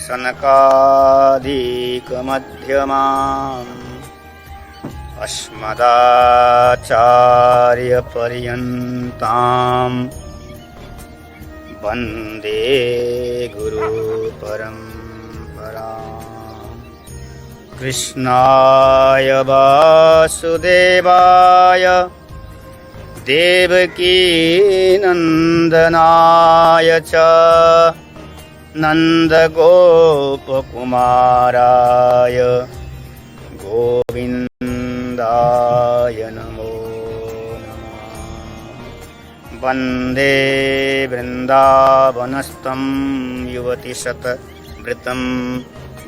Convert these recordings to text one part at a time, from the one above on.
सनकादिकमध्यमाम् अस्मदाचार्यपर्यन्ताम् वन्दे गुरुपरम्पराम्। कृष्णाय वासुदेवाय देवकीनन्दनाय च नन्दगोपकुमाराय गोविन्दाय नमो नमः। वन्दे वृन्दावनस्थं युवतिशतवृतं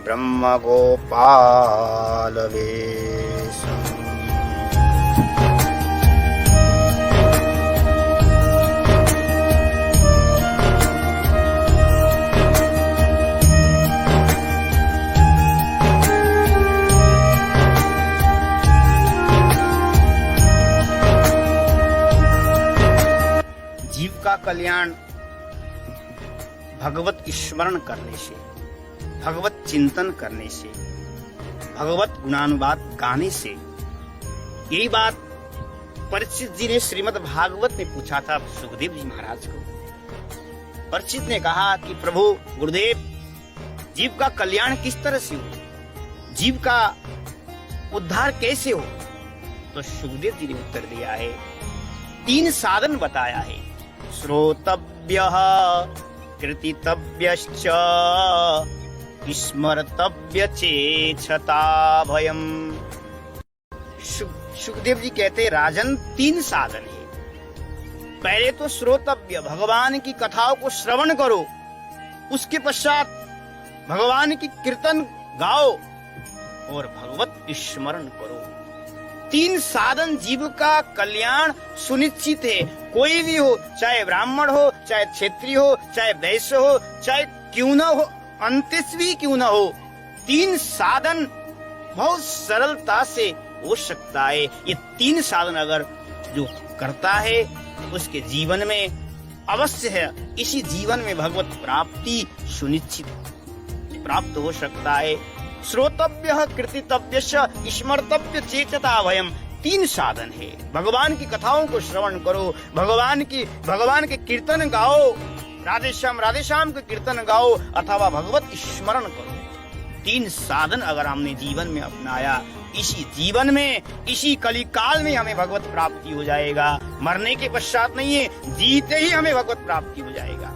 ब्रह्मगोपालवेशम्। जीव का कल्याण भगवत स्मरण करने से, भगवत चिंतन करने से, भगवत गुणानुवाद गाने से। यही बात परीक्षित जी ने श्रीमद् भागवत में पूछा था सुखदेव जी महाराज को। परीक्षित ने कहा कि प्रभु गुरुदेव, जीव का कल्याण किस तरह से हो, जीव का उद्धार कैसे हो? तो सुखदेव जी ने उत्तर दिया है, 3 साधन बताया है। श्रोतव्यः, कीर्तितव्यश्च, स्मर्तव्य चेच्छता भयम्। सुखदेव जी कहते हैं, राजन 3 साधन है। पहले तो श्रोतव्य, भगवान की कथाओं को श्रवण करो। उसके पश्चात भगवान की कीर्तन गाओ और भगवत स्मरण करो। 3 साधन जीव का कल्याण सुनिश्चित है। कोई भी हो, चाहे ब्राह्मण हो, चाहे क्षत्रिय हो, चाहे वैश्य हो, चाहे क्यों न हो, अंत्येष्टि क्यों न हो, 3 साधन बहुत सरलता से हो सकता है। ये 3 साधन अगर जो करता है उसके जीवन में अवश्य है, इसी जीवन में भगवत प्राप्ति सुनिश्चित प्राप्त हो सकता है। श्रोतव्य, कीर्तितव्य, स्मर्तव्य चेच्छता भयम्। 3 साधन है। भगवान की कथाओं को श्रवण करो, भगवान के कीर्तन गाओ, राधे श्याम के कीर्तन गाओ अथवा भगवत स्मरण करो। 3 साधन अगर हमने जीवन में अपनाया, इसी जीवन में, इसी कली काल में हमें भगवत प्राप्ति हो जाएगा। मरने के पश्चात नहीं है, जीते ही हमें भगवत प्राप्ति हो जाएगा।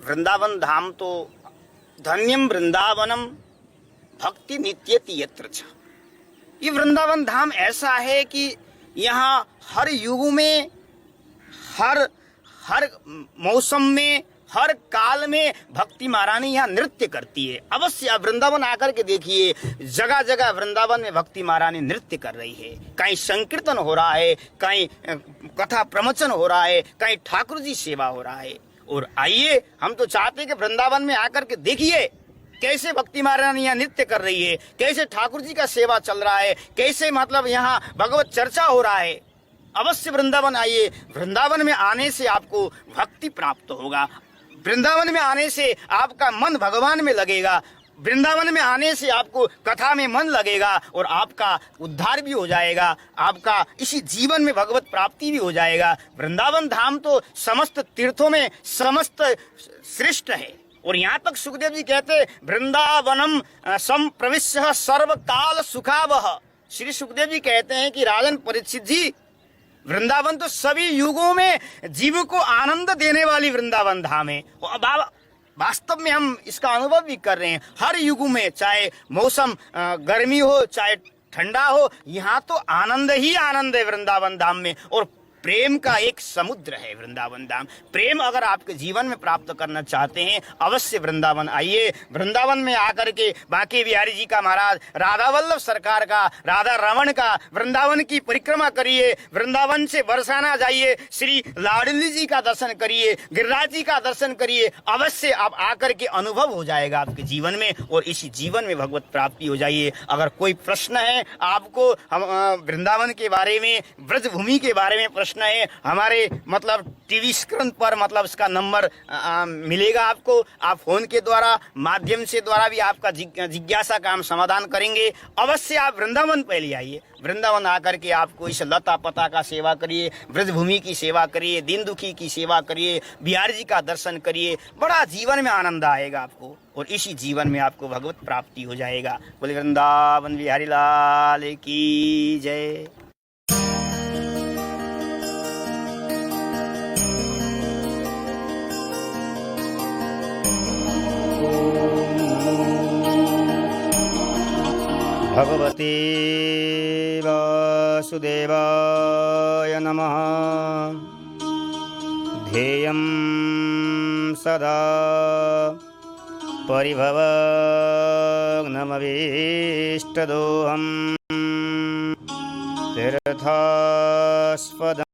वृंदावन धाम तो धन्यम वृंदावनम भक्ति नित्यति यत्र च। ये वृंदावन धाम ऐसा है कि यहाँ हर युग में, हर मौसम में, हर काल में भक्ति महारानी यहाँ नृत्य करती है। अवश्य आप वृंदावन आकर के देखिए, जगह जगह वृंदावन में भक्ति महारानी नृत्य कर रही है। कहीं संकीर्तन हो रहा है, कहीं कथा प्रवचन हो रहा है, कहीं ठाकुर जी सेवा हो रहा है। और आइए, हम तो चाहते हैं कि वृंदावन में आकर के देखिए कैसे भक्ति महारानी यहाँ नृत्य कर रही है, कैसे ठाकुर जी का सेवा चल रहा है, कैसे मतलब यहाँ भगवत चर्चा हो रहा है। अवश्य वृंदावन आइए। वृंदावन में आने से आपको भक्ति प्राप्त होगा। वृंदावन में आने से आपका मन भगवान में लगेगा। वृंदावन में आने से आपको कथा में मन लगेगा और आपका उद्धार भी हो जाएगा, आपका इसी जीवन में भगवत प्राप्ति भी हो जाएगा। वृंदावन धाम तो समस्त तीर्थों में समस्त श्रेष्ठ है। और यहाँ तक सुखदेव जी कहते, वृंदावनम संप्रविश्य सर्वकाल सुखावह। श्री सुखदेव जी कहते हैं कि राजन परीक्षित जी, वृंदावन तो सभी युगों में जीव को आनंद देने वाली वृंदावन धाम है। वास्तव में हम इसका अनुभव भी कर रहे हैं। हर युग में, चाहे मौसम गर्मी हो चाहे ठंडा हो, यहाँ तो आनंद ही आनंद है वृंदावन धाम में। और प्रेम का एक समुद्र है वृंदावन धाम। प्रेम अगर आपके जीवन में प्राप्त करना चाहते हैं, अवश्य वृंदावन आइए। वृंदावन में आकर के बांके बिहारी जी का महाराज, राधा वल्लभ सरकार का, राधा रमण का वृंदावन की परिक्रमा करिए। वृंदावन से बरसाना जाइए, श्री लाडली जी का दर्शन करिए, गिरिराज जी का दर्शन करिए। अवश्य आप आकर के अनुभव हो जाएगा आपके जीवन में, और इसी जीवन में भगवत प्राप्ति हो जाइए। अगर कोई प्रश्न है आपको वृंदावन के बारे में, ब्रजभूमि के बारे में प्रश्न है, हमारे मतलब टीवी स्क्रीन पर मतलब इसका नंबर मिलेगा आपको। आप फोन के द्वारा माध्यम से द्वारा भी आपका जिज्ञासा का हम समाधान करेंगे। अवश्य आप वृंदावन पहले आइए। वृंदावन आकर के आपको इस लता पता का सेवा करिए, ब्रजभूमि की सेवा करिए, दीन दुखी की सेवा करिए, बिहारी जी का दर्शन करिए। बड़ा जीवन में आनंद आएगा आपको, और इसी जीवन में आपको भगवत प्राप्ति हो जाएगा। बोले वृंदावन बिहारी लाल की जय। भगवते वासुदेवाय नमः। ध्येयं सदा परिभवग्नमभीष्टदोहम्। तीर्थास्पदं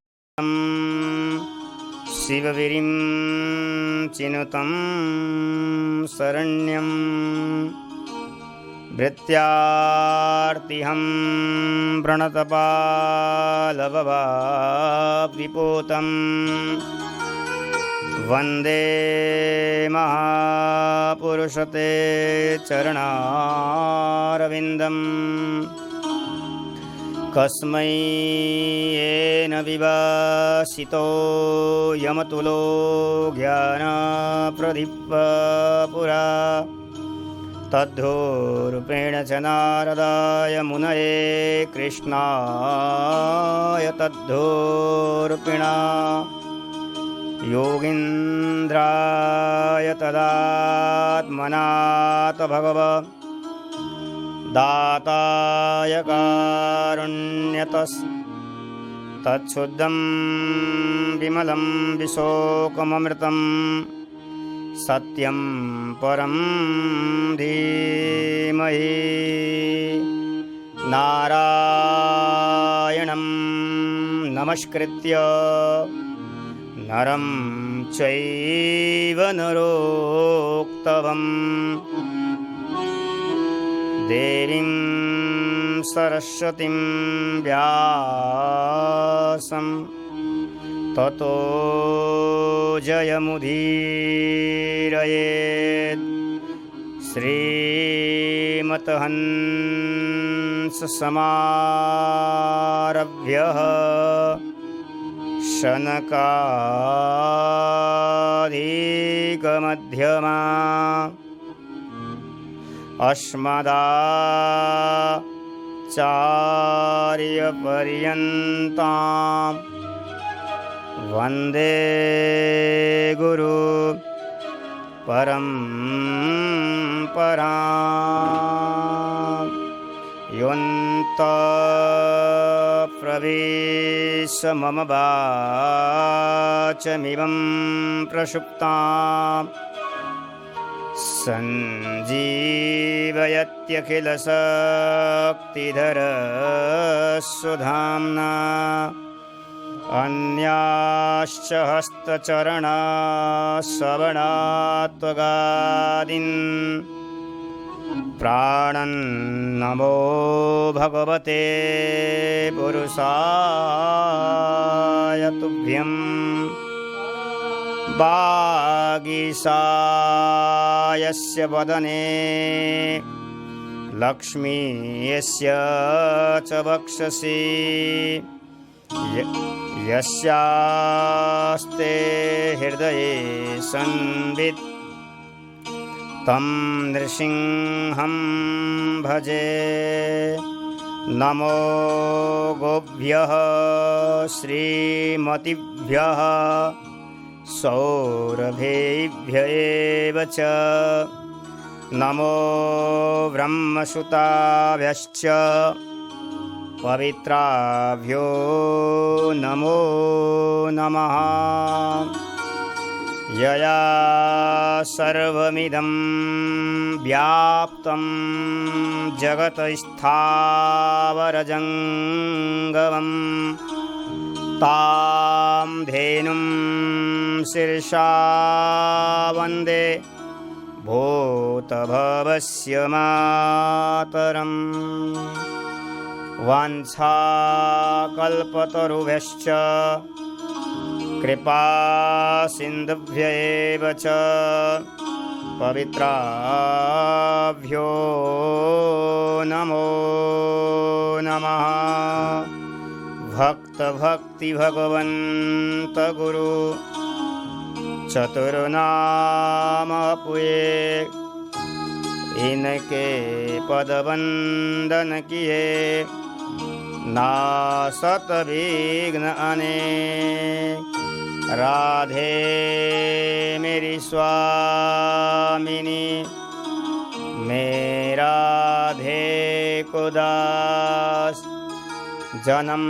शिवगिरिं चिनुतं शरण्यं। भृत्यार्तिहं प्रणतपालभवाब्धिपोतं। वन्दे महापुरुषते चरणारविन्दम्। कस्मै येन विभासितो यमतुलो ज्ञानप्रदीपः पुरा। तद्धोरूपेण च नारदाय मुनये कृष्णाय तद्धोरूपिणा। योगीन्द्राय तदात्मनाथ भगवत् दाताय कारुण्यतस्। तच्छुद्धं विमलं विशोकममृतं। सत्यं परं धीमहि। नारायणं नमस्कृत्य नरं चैव नरोत्तमं। देवीं सरस्वतीं व्यासं ततो जयमुदीरयेत्। श्रीमतहंससमारभ्यः शनकादिकमध्यमा। अस्मदाचार्यपर्यन्तां वन्दे गुरु परम्पराम्। योऽन्तःप्रविश्य मम वाचमिमं प्रसुप्ताम्। सञ्जीवयत्यखिलशक्तिधरस्वधाम्ना। अन्याश्च हस्तचरणश्रवणात्वगादीन् प्राणन्नमो भगवते पुरुषाय तुभ्यं। वागीशायस्य वदने लक्ष्मी यस्य च वक्षसि। यस्यास्ते हृदये संवित् तं नृसिंहं भजे। नमो गोभ्यः श्रीमतिभ्यः सौरभेभ्यः एव च। नमो ब्रह्मसुताभ्यश्च पवित्राभ्यो नमो नमः। यया सर्वमिदं व्याप्तं जगत्स्थावरजङ्गमं तां धेनुं शीर्षा वन्दे भूतभवस्य मातरम्। वाञ्छाकल्पतरुभ्यश्च कृपा सिन्धुभ्य एव च पवित्राभ्यो नमो नमः। भक्त भक्ति भगवन्त गुरु चतुर्नाम पुए, इनके पद वंदन किए नासत विघ्न अनेक। राधे मेरी स्वामिनी, मेरा राधे को दास, जन्म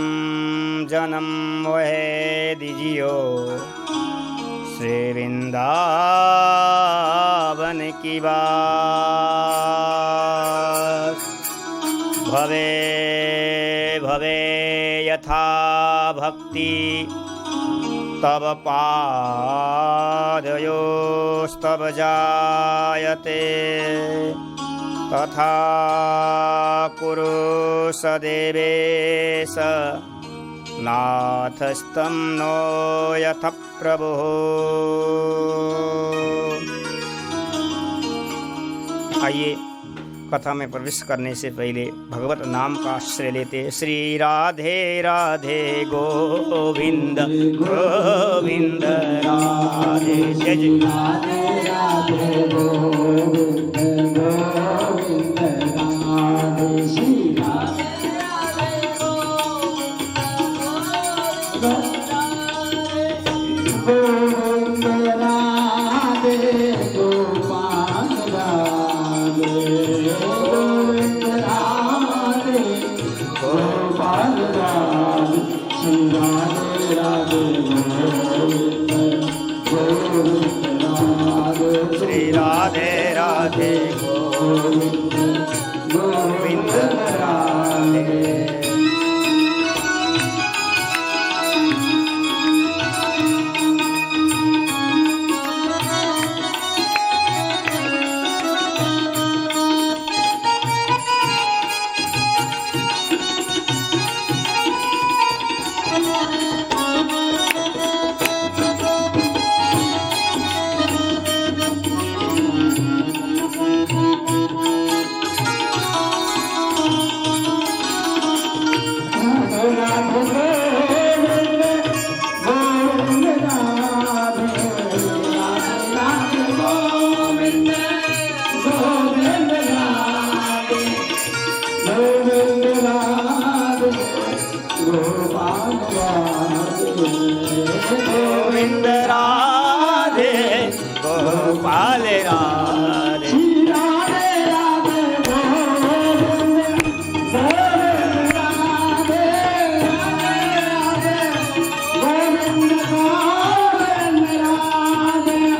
जन्म वह दीजियो श्री वृंदावन की बात। भवे भवे यथा भक्ति तब पादयोस्तव जायते, तथा कुरु सदेवेश नाथस्तं नो यथ प्रभो। आइए कथा में प्रवेश करने से पहले भगवत नाम का आश्रय लेते। श्री राधे राधे गोविंद गोविंद राधे जय जय। राधे राधे गोविंद गोविंद राधे श्री राधे राधे गोविंद राधे गोपाल राधे गोविंद राधे गोपाल राधे श्री राधे राधे गोविंद राधे श्री राधे राधे गोविंद गोविंद राधे। गोविंद राधे गोपाल राधे राधे राधे गोविंद राधे राधे गोविंद गोविंद राधे।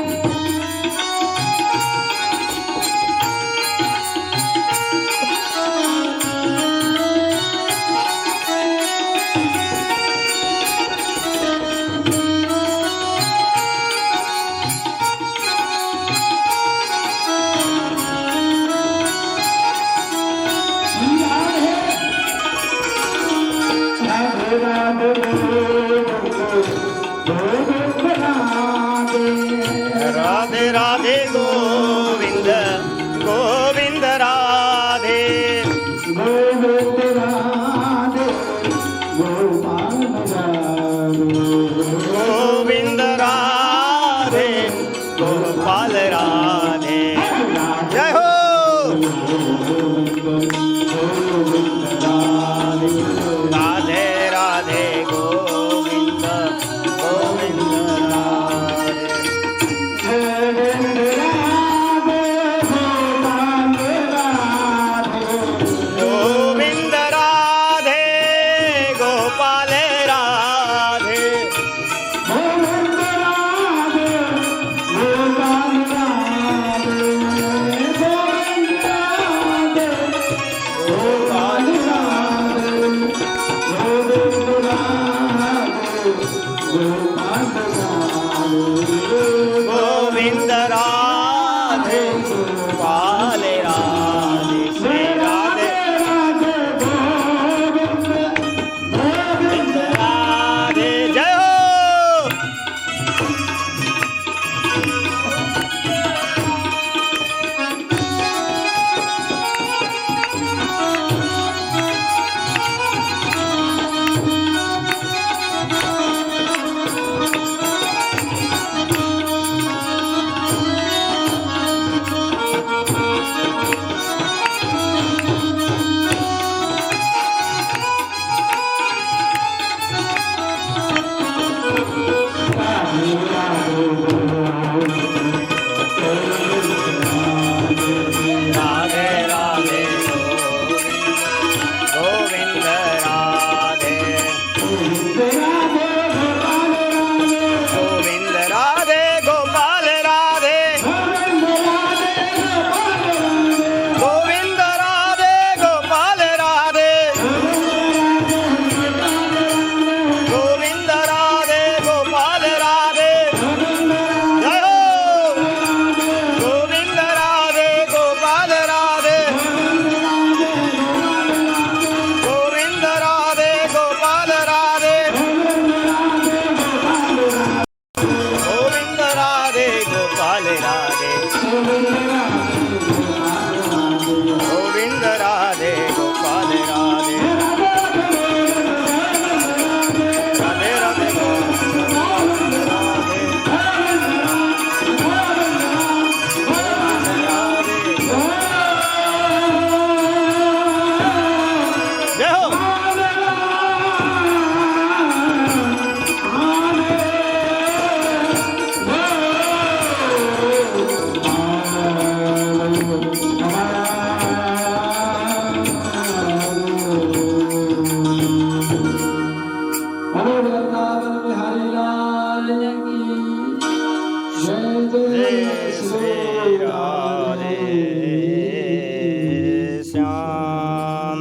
राधे राधे गोविंद गोविंद राधे गोविंद राधे गोपाल गोविंद राधे गोपाल राधे। जय हो। राधे राधे गोविंद गोविंद राधे गोविंद राधे गोपाल राधे श्री राधे गोविंद राधे जय हो।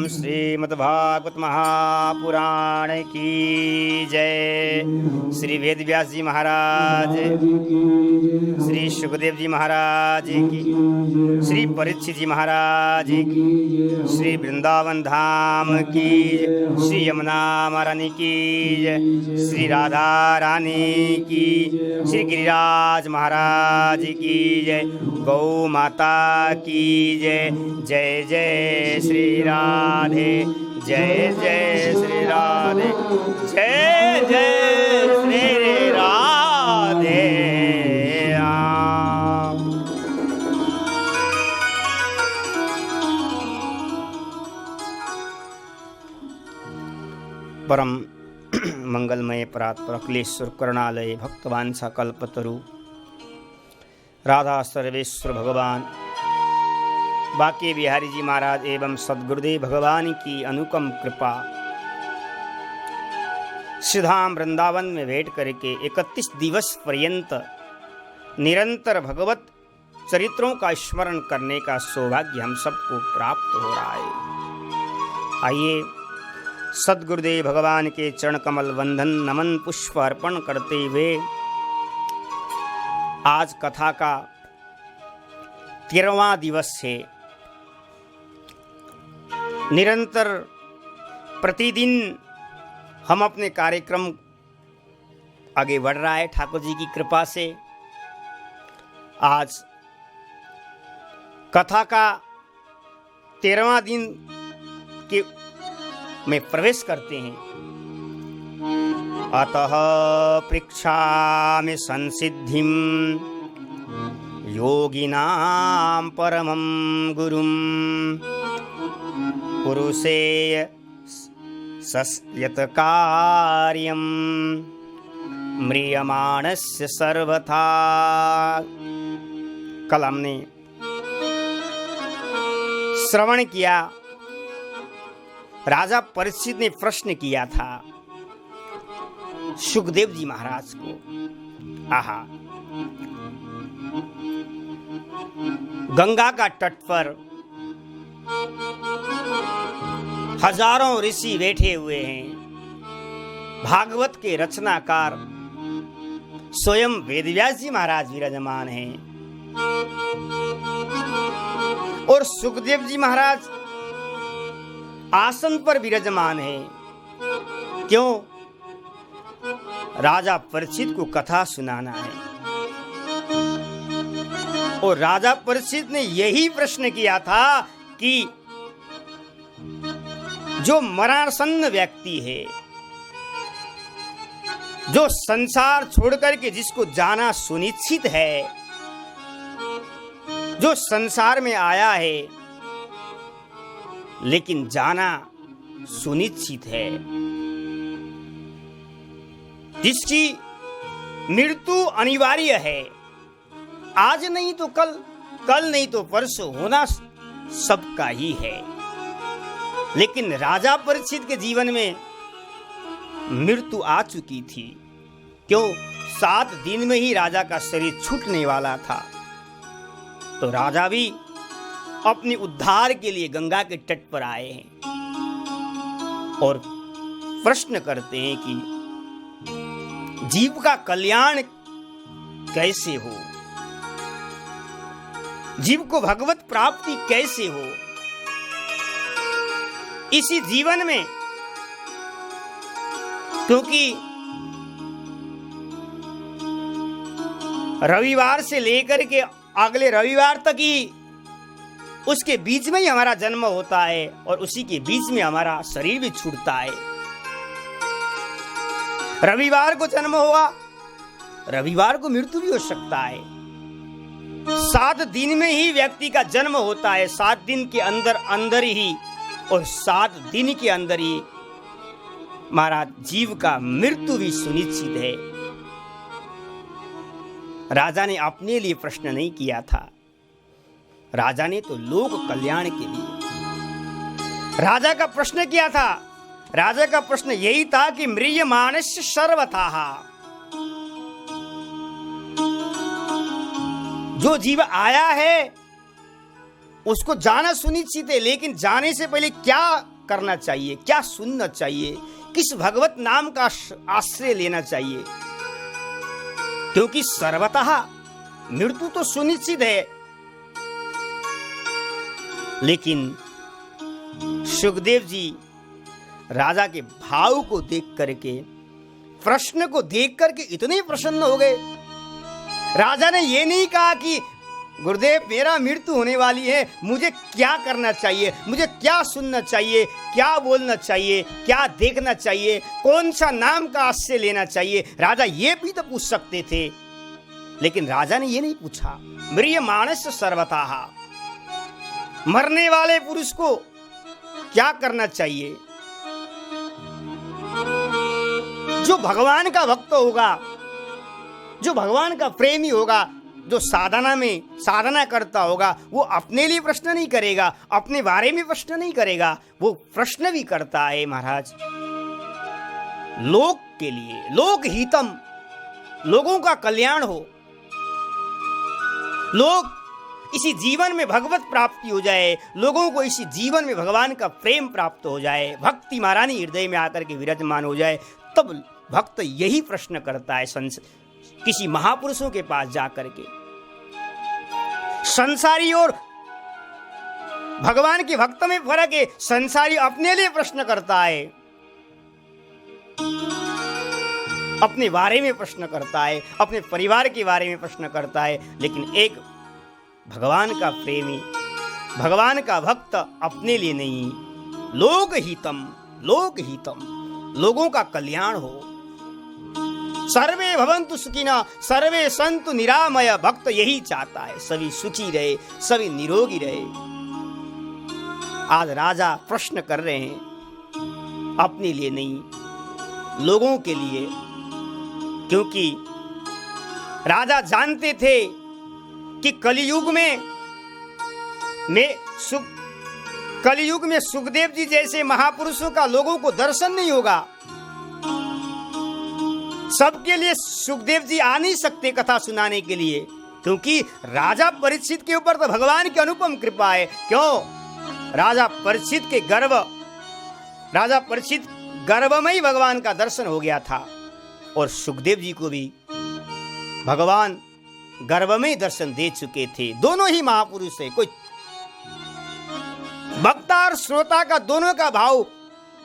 श्रीमद्भागवत महापुराण की जय। श्री वेद व्यास जी महाराज, श्री सुखदेव जी महाराज की, श्री परीक्षित जी महाराज की, श्री वृंदावन धाम की, श्री यमुना महारानी की जय, श्री राधा रानी की, श्री गिरिराज महाराज की जय, गौ माता की जय। जय जय श्री राधे, जय जय श्री राधे, जय जय श्री राधे। परम मंगलमय परात्पर अखिलेश्वर करुणालय भक्तवांछा कल्पतरु राधा सर्वेश्वर भगवान बाके बिहारी जी महाराज एवं सद्गुरुदेव भगवान की अनुपम कृपा श्रीधाम वृंदावन में बैठ करके 31 दिवस पर्यंत निरंतर भगवत चरित्रों का स्मरण करने का सौभाग्य हम सबको प्राप्त हो रहा है। आइए सद्गुरुदेव भगवान के चरण कमल वंदन नमन पुष्प अर्पण करते हुए आज कथा का 13वां दिवस है। निरंतर प्रतिदिन हम अपने कार्यक्रम आगे बढ़ रहा है ठाकुर जी की कृपा से। आज कथा का 13वां दिन के में प्रवेश करते हैं। अतः पृच्छामि संसिद्धिं योगिनां परमं गुरुं पुरुषे सस्यत कार्यं म्रियमाणस्य सर्वथा। कल हमने श्रवण किया, राजा परीक्षित ने प्रश्न किया था सुखदेव जी महाराज को। आहा, गंगा का तट पर हजारों ऋषि बैठे हुए हैं। भागवत के रचनाकार स्वयं वेदव्यास जी महाराज विराजमान हैं। और सुखदेव जी महाराज आसन पर विराजमान है। क्यों? राजा परीक्षित को कथा सुनाना है। और राजा परीक्षित ने यही प्रश्न किया था कि जो मरणासन्न व्यक्ति है, जो संसार छोड़कर के जिसको जाना सुनिश्चित है, जो संसार में आया है लेकिन जाना सुनिश्चित है, जिसकी मृत्यु अनिवार्य है, आज नहीं तो कल, कल नहीं तो परसों होना सबका ही है। लेकिन राजा परीक्षित के जीवन में मृत्यु आ चुकी थी। क्यों? 7 दिन में ही राजा का शरीर छूटने वाला था। तो राजा भी अपने उद्धार के लिए गंगा के तट पर आए हैं और प्रश्न करते हैं कि जीव का कल्याण कैसे हो, जीव को भगवत प्राप्ति कैसे हो। इसी जीवन में, क्योंकि रविवार से लेकर के अगले रविवार तक ही उसके बीच में ही हमारा जन्म होता है और उसी के बीच में हमारा शरीर भी छूटता है। रविवार को जन्म हुआ, रविवार को मृत्यु भी हो सकता है। 7 दिन में ही व्यक्ति का जन्म होता है, 7 दिन के अंदर अंदर ही, और 7 दिन के अंदर ही महाराज जीव का मृत्यु भी सुनिश्चित है। राजा ने अपने लिए प्रश्न नहीं किया था, राजा ने तो लोक कल्याण के लिए राजा का प्रश्न किया था। राजा का प्रश्न यही था कि म्रियमाणस्य सर्वथाः, जो जीव आया है उसको जाना सुनिश्चित है, लेकिन जाने से पहले क्या करना चाहिए, क्या सुनना चाहिए, किस भगवत नाम का आश्रय लेना चाहिए। क्योंकि सर्वतः मृत्यु तो सुनिश्चित है। लेकिन सुखदेव जी राजा के भाव को देख करके, प्रश्न को देख करके इतने प्रसन्न हो गए। राजा ने ये नहीं कहा कि गुरुदेव मेरा मृत्यु होने वाली है, मुझे क्या करना चाहिए, मुझे क्या सुनना चाहिए, क्या बोलना चाहिए, क्या देखना चाहिए, कौन सा नाम का आश्रय लेना चाहिए। राजा ये भी तो पूछ सकते थे, लेकिन राजा ने ये नहीं पूछा। म्रियमाणस्य सर्वथाः, मरने वाले पुरुष को क्या करना चाहिए। जो भगवान का भक्त होगा, जो भगवान का प्रेमी होगा, जो साधना करता होगा, वो अपने लिए प्रश्न नहीं करेगा, अपने बारे में प्रश्न नहीं करेगा, वो प्रश्न भी करता है महाराज लोक के लिए, लोक हितम, लोगों का कल्याण हो, लोग इसी जीवन में भगवत प्राप्ति हो जाए, लोगों को इसी जीवन में भगवान का प्रेम प्राप्त हो जाए, भक्ति महारानी हृदय में आकर के विराजमान हो जाए। तब भक्त यही प्रश्न करता है किसी महापुरुषों के पास जाकर के। संसारी और भगवान के भक्त में फर्क है। संसारी अपने लिए प्रश्न करता है, अपने बारे में प्रश्न करता है, अपने परिवार के बारे में प्रश्न करता है, लेकिन एक भगवान का प्रेमी, भगवान का भक्त अपने लिए नहीं, लोक हितम, लोक हितम, लोगों का कल्याण हो। सर्वे भवन्तु सुखिनः, सर्वे सन्तु निरामय, भक्त यही चाहता है, सभी सुखी रहे, सभी निरोगी रहे। आज राजा प्रश्न कर रहे हैं अपने लिए नहीं, लोगों के लिए, क्योंकि राजा जानते थे कि कलियुग में सुखदेव जी जैसे महापुरुषों का लोगों को दर्शन नहीं होगा। सबके लिए सुखदेव जी आ नहीं सकते कथा सुनाने के लिए, क्योंकि राजा परीक्षित के ऊपर तो भगवान की अनुपम कृपा है। क्यों? राजा परीक्षित गर्भ में ही भगवान का दर्शन हो गया था, और सुखदेव जी को भी भगवान गर्भ में दर्शन दे चुके थे। दोनों ही महापुरुष है, कोई वक्ता और श्रोता का दोनों का भाव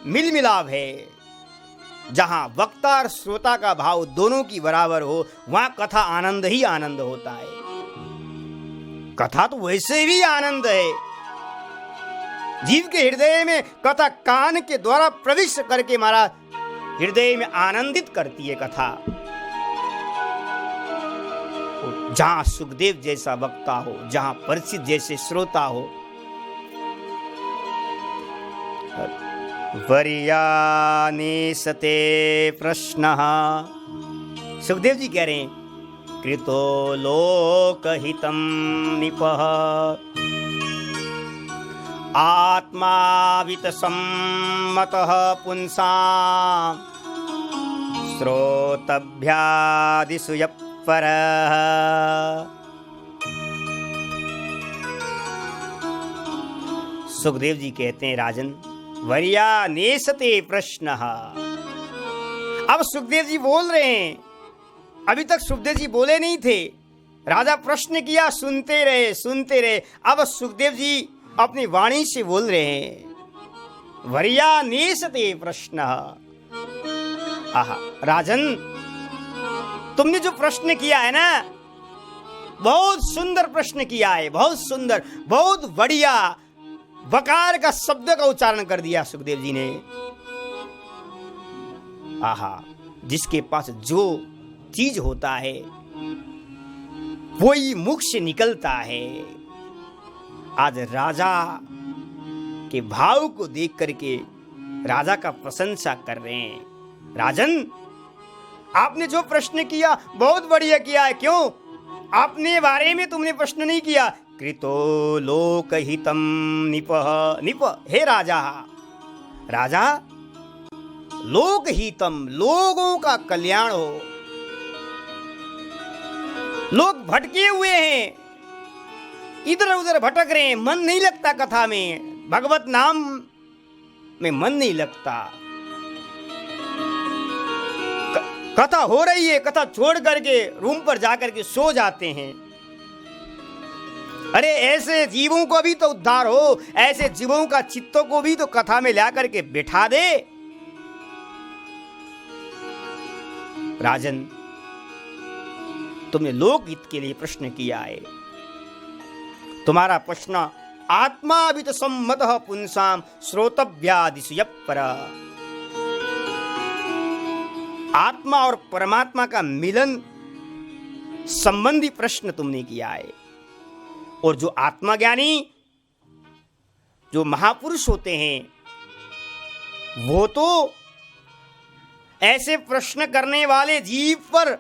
मिल मिलाप है। जहां वक्ता और श्रोता का भाव दोनों की बराबर हो वहां कथा आनंद ही आनंद होता है। कथा तो वैसे भी आनंद है। जीव के हृदय में कथा कान के द्वारा प्रवेश करके महाराज हृदय में आनंदित करती है कथा। जहां सुखदेव जैसा वक्ता हो, जहां परीक्षित जैसे श्रोता हो। वर्यानेशते प्रश्नः, सुखदेव जी कह रहे हैं, कृतो लोकहितं निपः आत्मावितसम्मतः पुंसां श्रोतभ्यादिषु यः परः। सुखदेव जी कहते हैं, राजन वर्यानेशते प्रश्नः। अब सुखदेव जी बोल रहे हैं, अभी तक सुखदेव जी बोले नहीं थे। राजा प्रश्न किया, सुनते रहे। अब सुखदेव जी अपनी वाणी से बोल रहे हैं, वर्यानेशते प्रश्नः। आहा राजन, तुमने जो प्रश्न किया है ना, बहुत सुंदर प्रश्न किया है, बहुत सुंदर, बहुत बढ़िया। वकार का शब्द का उच्चारण कर दिया सुखदेव जी ने। आहा, जिसके पास जो चीज होता है वही मुख से निकलता है। आज राजा के भाव को देख करके राजा का प्रशंसा कर रहे हैं। राजन, आपने जो प्रश्न किया बहुत बढ़िया किया है। क्यों? अपने बारे में तुमने प्रश्न नहीं किया। कृतो लोकहितं निपः, निप हे राजा, राजा लोकहितम, लोगों का कल्याण हो। लोग भटके हुए हैं, इधर उधर भटक रहे हैं, मन नहीं लगता कथा में, भगवत नाम में मन नहीं लगता। कथा हो रही है, कथा छोड़ करके रूम पर जाकर के सो जाते हैं। अरे ऐसे जीवों को भी तो उद्धार हो, ऐसे जीवों का चित्तों को भी तो कथा में ला करके बिठा दे। राजन, तुमने लोकहित के लिए प्रश्न किया है। तुम्हारा प्रश्न आत्मावित सम्मतः पुंसाम श्रोतव्यादिषु यः परः। आत्मा और परमात्मा का मिलन संबंधी प्रश्न तुमने किया है। और जो आत्मज्ञानी, जो महापुरुष होते हैं, वो तो ऐसे प्रश्न करने वाले जीव पर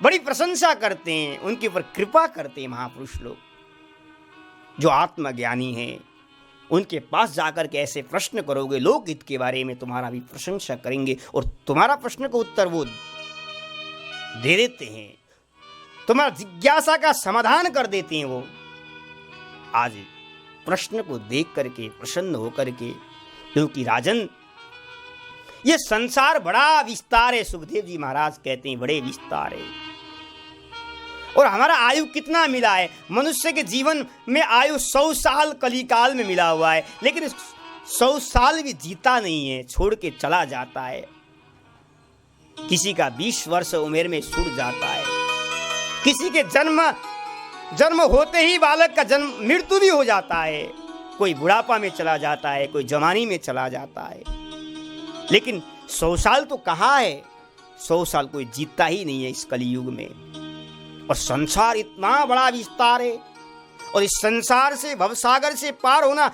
बड़ी प्रशंसा करते हैं, उनके ऊपर कृपा करते हैं। महापुरुष लोग जो आत्मज्ञानी हैं, उनके पास जाकर के ऐसे प्रश्न करोगे, लोकहित के बारे में तुम्हारा भी प्रशंसा करेंगे और तुम्हारा प्रश्न का उत्तर वो दे देते हैं, तुम्हारा जिज्ञासा का समाधान कर देते हैं वो। आज प्रश्न को देख करके प्रसन्न होकर के, क्योंकि राजन ये संसार बड़ा विस्तार है। सुखदेव जी महाराज कहते हैं बड़े विस्तार है। और हमारा आयु कितना मिला है? मनुष्य के जीवन में आयु 100 साल कलिकाल में मिला हुआ है, लेकिन 100 साल भी जीता नहीं है, छोड़ के चला जाता है। किसी का 20 वर्ष उम्र में छूट जाता है, किसी के जन्म होते ही बालक का जन्म मृत्यु भी हो जाता है, कोई बुढ़ापा में चला जाता है, कोई जवानी में चला जाता है। लेकिन 100 साल तो कहाँ है? 100 साल कोई जीतता ही नहीं है इस कलयुग में। और संसार इतना बड़ा विस्तार है, और इस संसार से, भवसागर से पार होना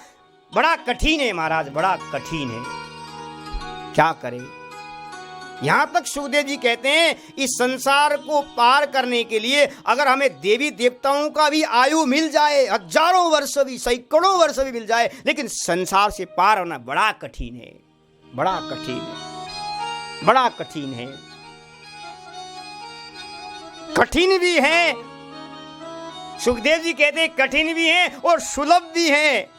बड़ा कठिन है महाराज, बड़ा कठिन है। क्या करें? यहां तक सुखदेव जी कहते हैं इस संसार को पार करने के लिए अगर हमें देवी देवताओं का भी आयु मिल जाए, हजारों वर्ष भी, सैकड़ों वर्ष भी मिल जाए, लेकिन संसार से पार होना बड़ा कठिन है, बड़ा कठिन है, बड़ा कठिन है। कठिन भी है, सुखदेव जी कहते हैं कठिन भी है और सुलभ भी है।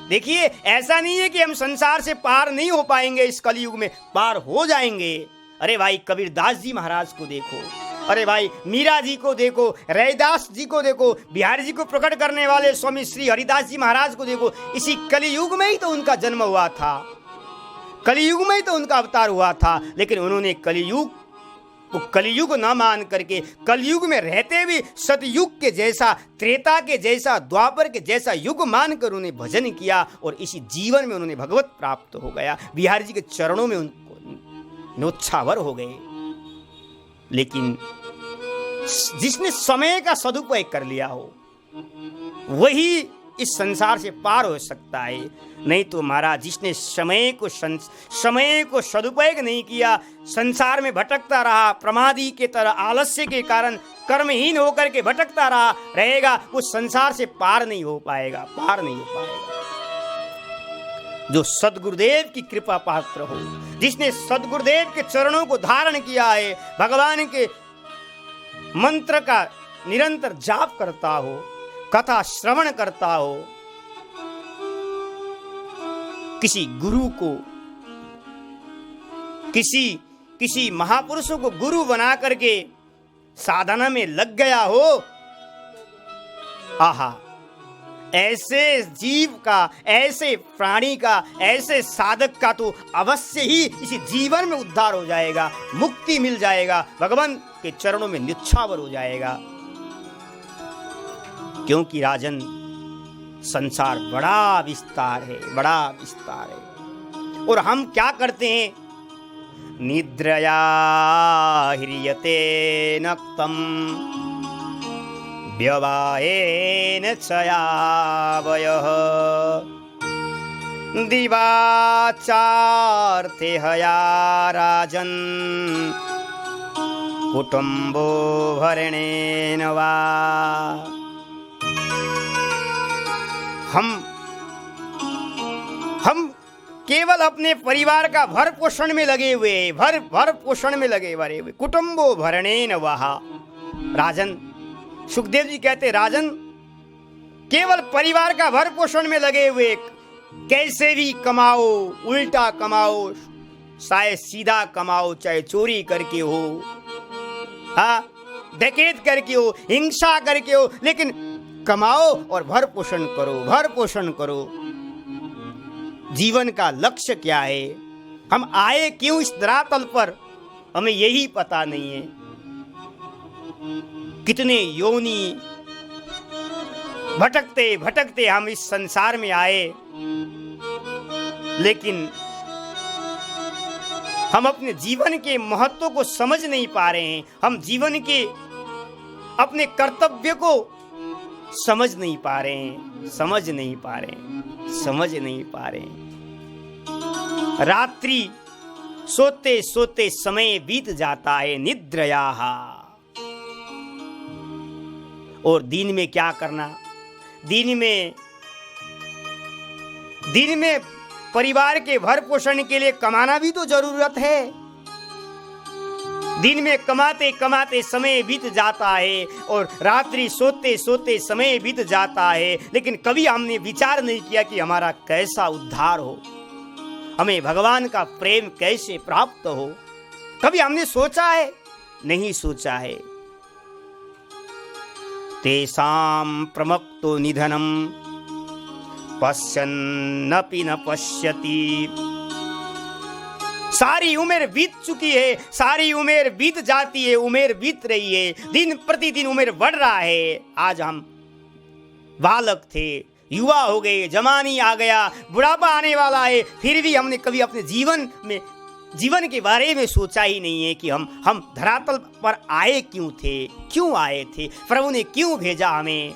देखिए, ऐसा नहीं है कि हम संसार से पार नहीं हो पाएंगे, इस कलयुग में पार हो जाएंगे। अरे भाई, कबीरदास जी महाराज को देखो, अरे भाई, मीरा जी को देखो, रैदास जी को देखो, बिहारी जी को प्रकट करने वाले स्वामी श्री हरिदास जी महाराज को देखो। इसी कलियुग में ही तो उनका जन्म हुआ था, कलियुग में ही तो उनका अवतार हुआ था। लेकिन उन्होंने कलियुग न मान करके, कलियुग में रहते भी सतयुग के जैसा, त्रेता के जैसा, द्वापर के जैसा युग मानकर उन्हें भजन किया और इसी जीवन में उन्होंने भगवत प्राप्त हो गया। बिहारी जी के चरणों में उनको नोच्छावर हो गए। लेकिन जिसने समय का सदुपयोग कर लिया हो वही इस संसार से पार हो सकता है। नहीं तो महाराज, जिसने समय को सदुपयोग नहीं किया, संसार में भटकता रहा, प्रमादी के तरह आलस्य के कारण कर्महीन होकर के भटकता रहेगा, वो संसार से पार नहीं हो पाएगा। जो सदगुरुदेव की कृपा पात्र हो, जिसने सदगुरुदेव के चरणों को धारण किया है, भगवान के मंत्र का निरंतर जाप करता हो, कथा श्रवण करता हो, किसी गुरु को, किसी महापुरुषों को गुरु बना करके साधना में लग गया हो, आहा, ऐसे जीव का, ऐसे प्राणी का, ऐसे साधक का तो अवश्य ही इसी जीवन में उद्धार हो जाएगा, मुक्ति मिल जाएगा, भगवान के चरणों में निछावर हो जाएगा। क्योंकि राजन, संसार बड़ा विस्तार है। और हम क्या करते हैं? निद्रया ह्रियते नक्तम व्यवायेन चयावयः दिवाचार्थे हया राजन् कुटुम्बो भरणेन वा। हम केवल अपने परिवार का भर पोषण में लगे हुए, भर पोषण में लगे हुए। कुटुम्बो भरणेन वाह। राजन, सुखदेव जी कहते, राजन, केवल परिवार का भर पोषण में लगे हुए, कैसे भी कमाओ, उल्टा कमाओ, चाहे सीधा कमाओ, चाहे चोरी करके हो, डकैत करके हो, हिंसा करके हो, लेकिन कमाओ और भर पोषण करो। जीवन का लक्ष्य क्या है? हम आए क्यों इस धरातल पर, हमें यही पता नहीं है। कितने योनि भटकते हम इस संसार में आए, लेकिन हम अपने जीवन के महत्व को समझ नहीं पा रहे हैं। हम जीवन के अपने कर्तव्य को समझ नहीं पा रहे हैं। रात्रि सोते सोते समय बीत जाता है, निद्रया। और दिन में क्या करना? दिन में परिवार के भर पोषण के लिए कमाना भी तो जरूरत है। दिन में कमाते समय बीत जाता है और रात्रि सोते सोते समय बीत जाता है, लेकिन कभी हमने विचार नहीं किया कि हमारा कैसा उद्धार हो, हमें भगवान का प्रेम कैसे प्राप्त हो। कभी हमने सोचा है? नहीं सोचा है। तेषां प्रमक्तो निधनम पश्यन्नपि न पश्यति। सारी उम्र बीत चुकी है, सारी उम्र बीत जाती है, उम्र बीत रही है, दिन प्रतिदिन उम्र बढ़ रहा है। आज हम बालक थे, युवा हो गए, जवानी आ गया, बुढ़ापा आने वाला है, फिर भी हमने कभी अपने जीवन के बारे में सोचा ही नहीं है कि हम धरातल पर आए क्यों आए थे, प्रभु ने क्यों भेजा हमें।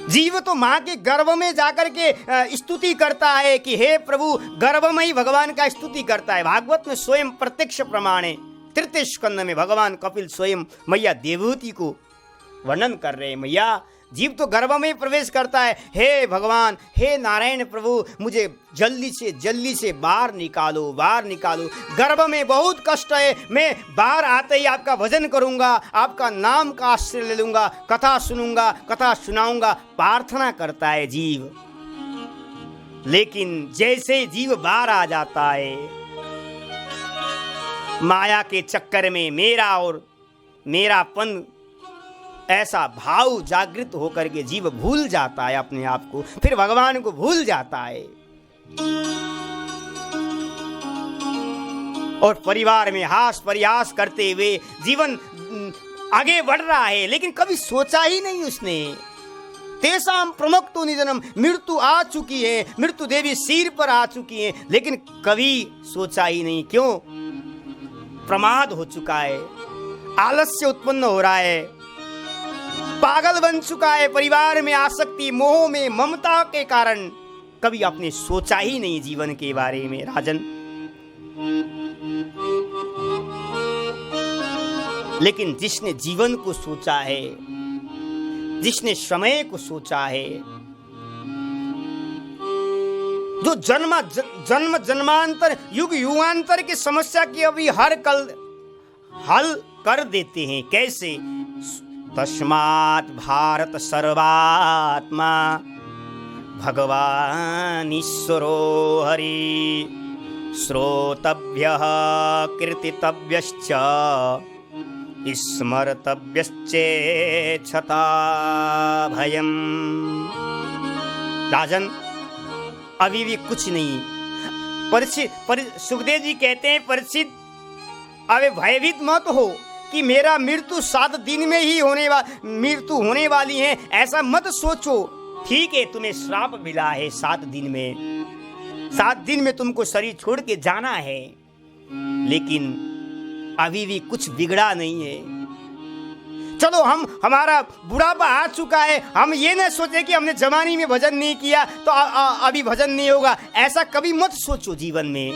जीव तो माँ के गर्भ में जाकर के स्तुति करता है कि हे प्रभु, गर्भ में ही भगवान का स्तुति करता है। भागवत में स्वयं प्रत्यक्ष प्रमाण है। तृतीय स्कंद में भगवान कपिल स्वयं मैया देवहूति को वर्णन कर रहे हैं। मैया, जीव तो गर्भ में प्रवेश करता है, हे भगवान, हे नारायण प्रभु, मुझे जल्दी से बाहर निकालो। गर्भ में बहुत कष्ट है, मैं बाहर आते ही आपका भजन करूंगा, आपका नाम का आश्रय ले लूंगा, कथा सुनूंगा, कथा सुनाऊंगा, प्रार्थना करता है जीव। लेकिन जैसे जीव बाहर आ जाता है, माया के चक्कर में मेरा और मेरापन ऐसा भाव जागृत होकर के जीव भूल जाता है अपने आप को, फिर भगवान को भूल जाता है। और परिवार में हास परिहास करते हुए जीवन आगे बढ़ रहा है, लेकिन कभी सोचा ही नहीं उसने। तेसाम प्रमुक्तो निधनम, मृत्यु आ चुकी है, मृत्यु देवी सिर पर आ चुकी है, लेकिन कभी सोचा ही नहीं। क्यों? प्रमाद हो चुका है, आलस्य उत्पन्न हो रहा है, पागल बन चुका है। परिवार में आसक्ति, मोह में, ममता के कारण कभी आपने सोचा ही नहीं जीवन के बारे में। राजन, लेकिन जिसने जीवन को सोचा है, जिसने समय को सोचा है, जो जन्म जन्मांतर युग युगांतर की समस्या की अभी हल कर देते हैं। कैसे? तस्मात् भारत सर्वात्मा भगवान ईश्वरो हरि श्रोतव्यः कीर्तितव्यश्च स्मर्तव्यश्चेच्छता भयम्। राजन, अभी भी कुछ नहीं। सुखदेव जी कहते हैं, परीक्षित अबे भयभीत मत हो कि मेरा मृत्यु 7 दिन में ही मृत्यु होने वाली है, ऐसा मत सोचो। ठीक है, तुम्हें श्राप मिला है 7 दिन में, 7 दिन में तुमको शरीर छोड़ के जाना है, लेकिन अभी भी कुछ बिगड़ा नहीं है। चलो, हमारा बुढ़ापा आ चुका है, हम ये न सोचे कि हमने जवानी में भजन नहीं किया तो अभी भजन नहीं होगा, ऐसा कभी मत सोचो जीवन में।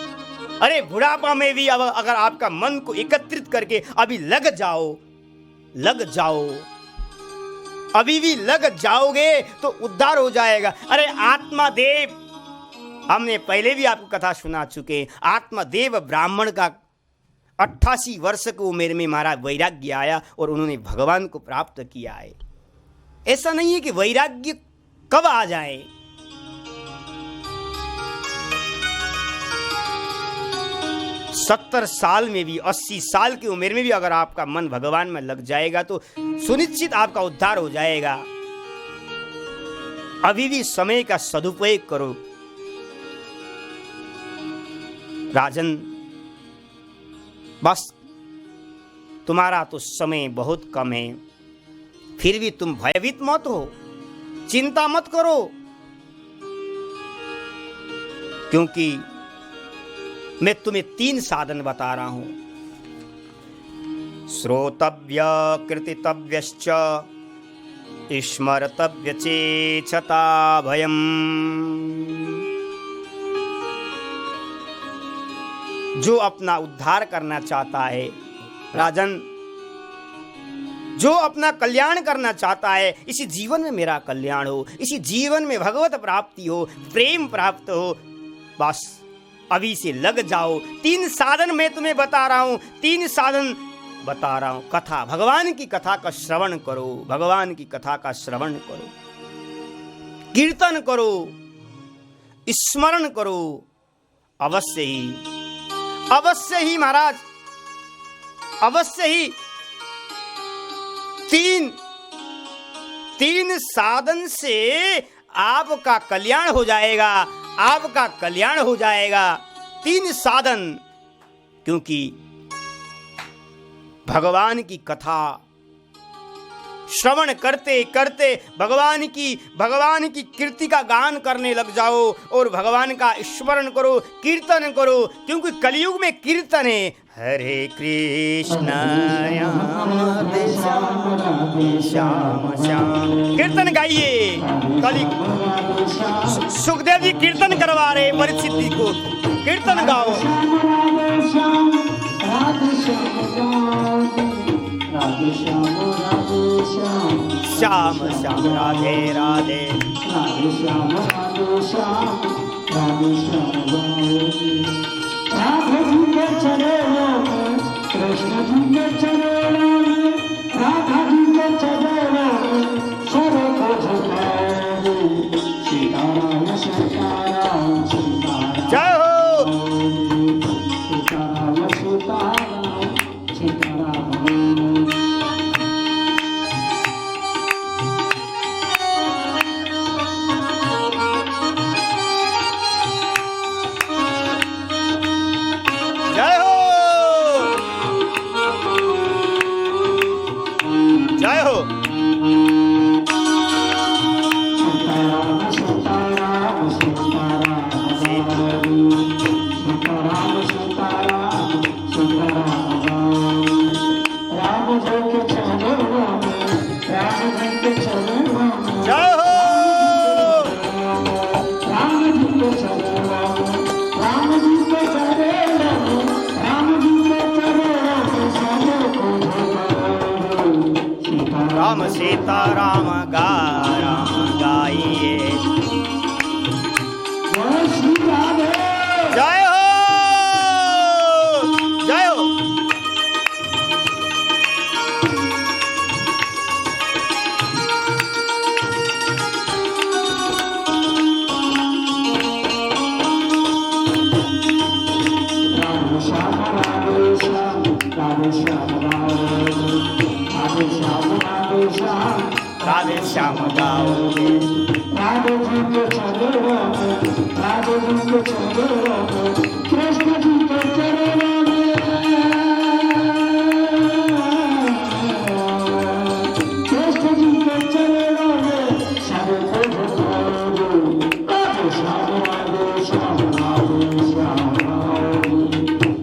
अरे बुढ़ापा में भी अब अगर आपका मन को एकत्रित करके अभी लग जाओ, अभी भी लग जाओगे तो उद्धार हो जाएगा। अरे आत्मादेव, हमने पहले भी आपको कथा सुना चुके, आत्मादेव ब्राह्मण का 88 वर्ष की उम्र में महाराज वैराग्य आया और उन्होंने भगवान को प्राप्त किया है। ऐसा नहीं है कि वैराग्य कब आ जाए। 70 साल में भी, 80 साल की उम्र में भी अगर आपका मन भगवान में लग जाएगा तो सुनिश्चित आपका उद्धार हो जाएगा। अभी भी समय का सदुपयोग करो। राजन, बस तुम्हारा तो समय बहुत कम है, फिर भी तुम भयभीत मत हो, चिंता मत करो, क्योंकि मैं तुम्हें 3 साधन बता रहा हूं। श्रोतव्य कीर्तितव्यश्च स्मर्तव्य चेच्छता भयम्। जो अपना उद्धार करना चाहता है, राजन, जो अपना कल्याण करना चाहता है, इसी जीवन में मेरा कल्याण हो, इसी जीवन में भगवत प्राप्ति हो, प्रेम प्राप्त हो, बस अभी से लग जाओ। 3 साधन मैं तुम्हें बता रहा हूं, 3 साधन बता रहा हूं। कथा, भगवान की कथा का श्रवण करो, भगवान की कथा का श्रवण करो, कीर्तन करो, स्मरण करो। अवश्य ही महाराज, अवश्य ही 3 साधन से आपका कल्याण हो जाएगा, आपका कल्याण हो जाएगा। 3 साधन, क्योंकि भगवान की कथा श्रवण करते करते भगवान की कीर्ति का गान करने लग जाओ और भगवान का स्मरण करो, कीर्तन करो, क्योंकि कलयुग में कीर्तन है। हरे कृष्ण राधे श्याम श्याम, कीर्तन गाइए। सुखदेव जी कीर्तन करवा रहे परीक्षित जी को, कीर्तन गाओ। श्याम श्याम राधे राधे, राधे श्याम राधे श्याम, राधे श्याम राधे जी के चरणों में, कृष्ण जी के चरणों में, राधा जी के चरणों में सर को झुकाए। सीताराम सीताराम सीताराम, जय हो सीताराम सीताराम। हो। जय हो। राम सीता राम गाइए। जय हो, जय हो। राधे श्याम गाओगे। राधे जी के चरणों में, राधे जी के चरणों में, कृष्ण जी के चरणों में, कृष्ण जी के चरणों में सबको झुकाओगे। राधे श्याम राधे श्याम राधे श्याम गाओगे।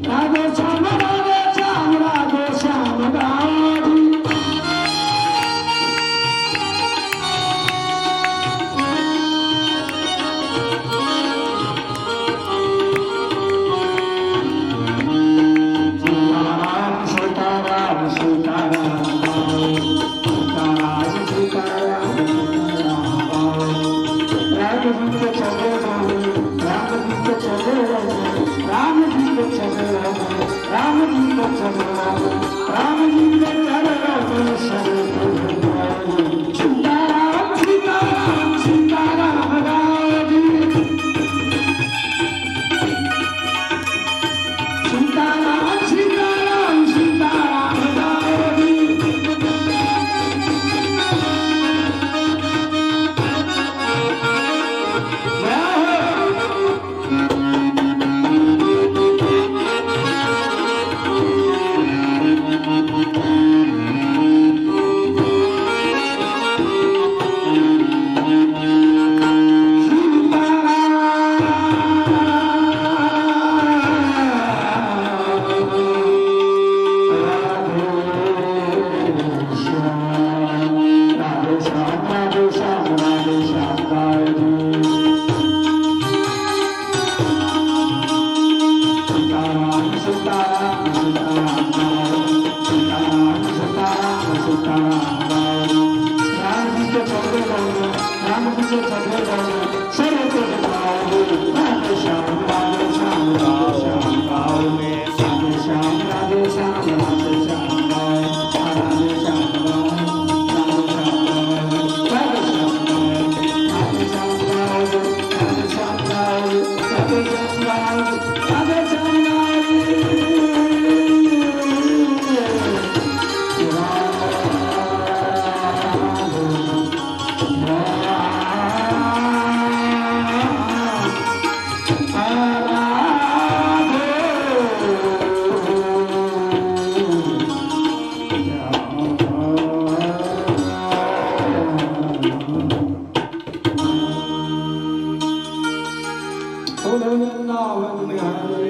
राधे श्याम राधे श्याम राधे श्याम गाओगे।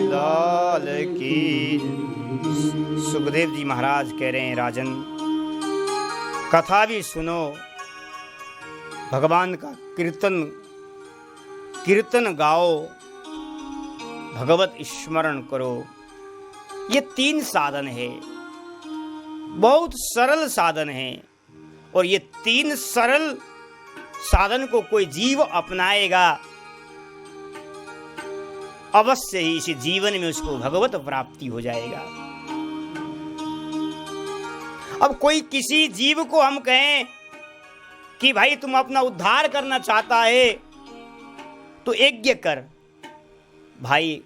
लाल की। सुखदेव जी महाराज कह रहे हैं, राजन कथा भी सुनो, भगवान का कीर्तन गाओ, भगवत स्मरण करो। ये 3 साधन है, बहुत सरल साधन है, और ये 3 सरल साधन को कोई जीव अपनाएगा, अवश्य ही इस जीवन में उसको भगवत प्राप्ति हो जाएगा। अब कोई किसी जीव को हम कहें कि भाई तुम अपना उद्धार करना चाहता है तो यज्ञ कर, भाई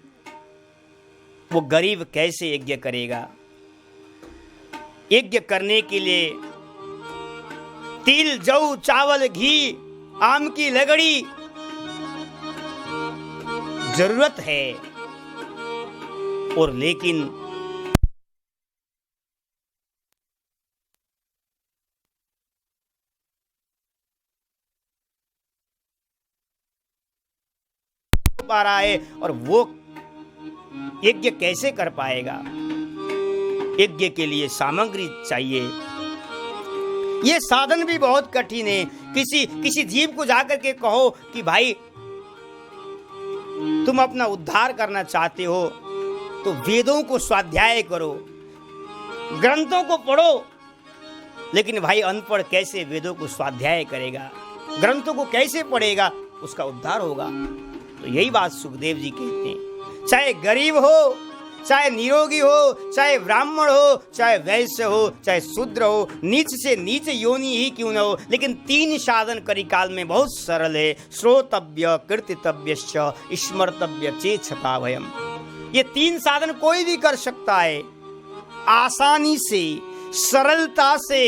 वो गरीब कैसे यज्ञ करेगा? यज्ञ करने के लिए तिल, जौ, चावल, घी, आम की लगड़ी जरूरत है, और लेकिन पा रहा है, और वो यज्ञ कैसे कर पाएगा? यज्ञ के लिए सामग्री चाहिए। ये साधन भी बहुत कठिन है। किसी जीव को जाकर के कहो कि भाई तुम अपना उद्धार करना चाहते हो तो वेदों को स्वाध्याय करो, ग्रंथों को पढ़ो, लेकिन भाई अनपढ़ कैसे वेदों को स्वाध्याय करेगा, ग्रंथों को कैसे पढ़ेगा, उसका उद्धार होगा? तो यही बात सुखदेव जी कहते हैं। चाहे गरीब हो, चाहे निरोगी हो, चाहे ब्राह्मण हो, चाहे वैश्य हो, चाहे शूद्र हो, नीच से नीच योनि ही क्यों न हो, लेकिन 3 साधन कलिकाल में बहुत सरल है। श्रोतव्य, कीर्तितव्यश्च, स्मर्तव्य चेच्छता भयम। ये 3 साधन कोई भी कर सकता है, आसानी से, सरलता से,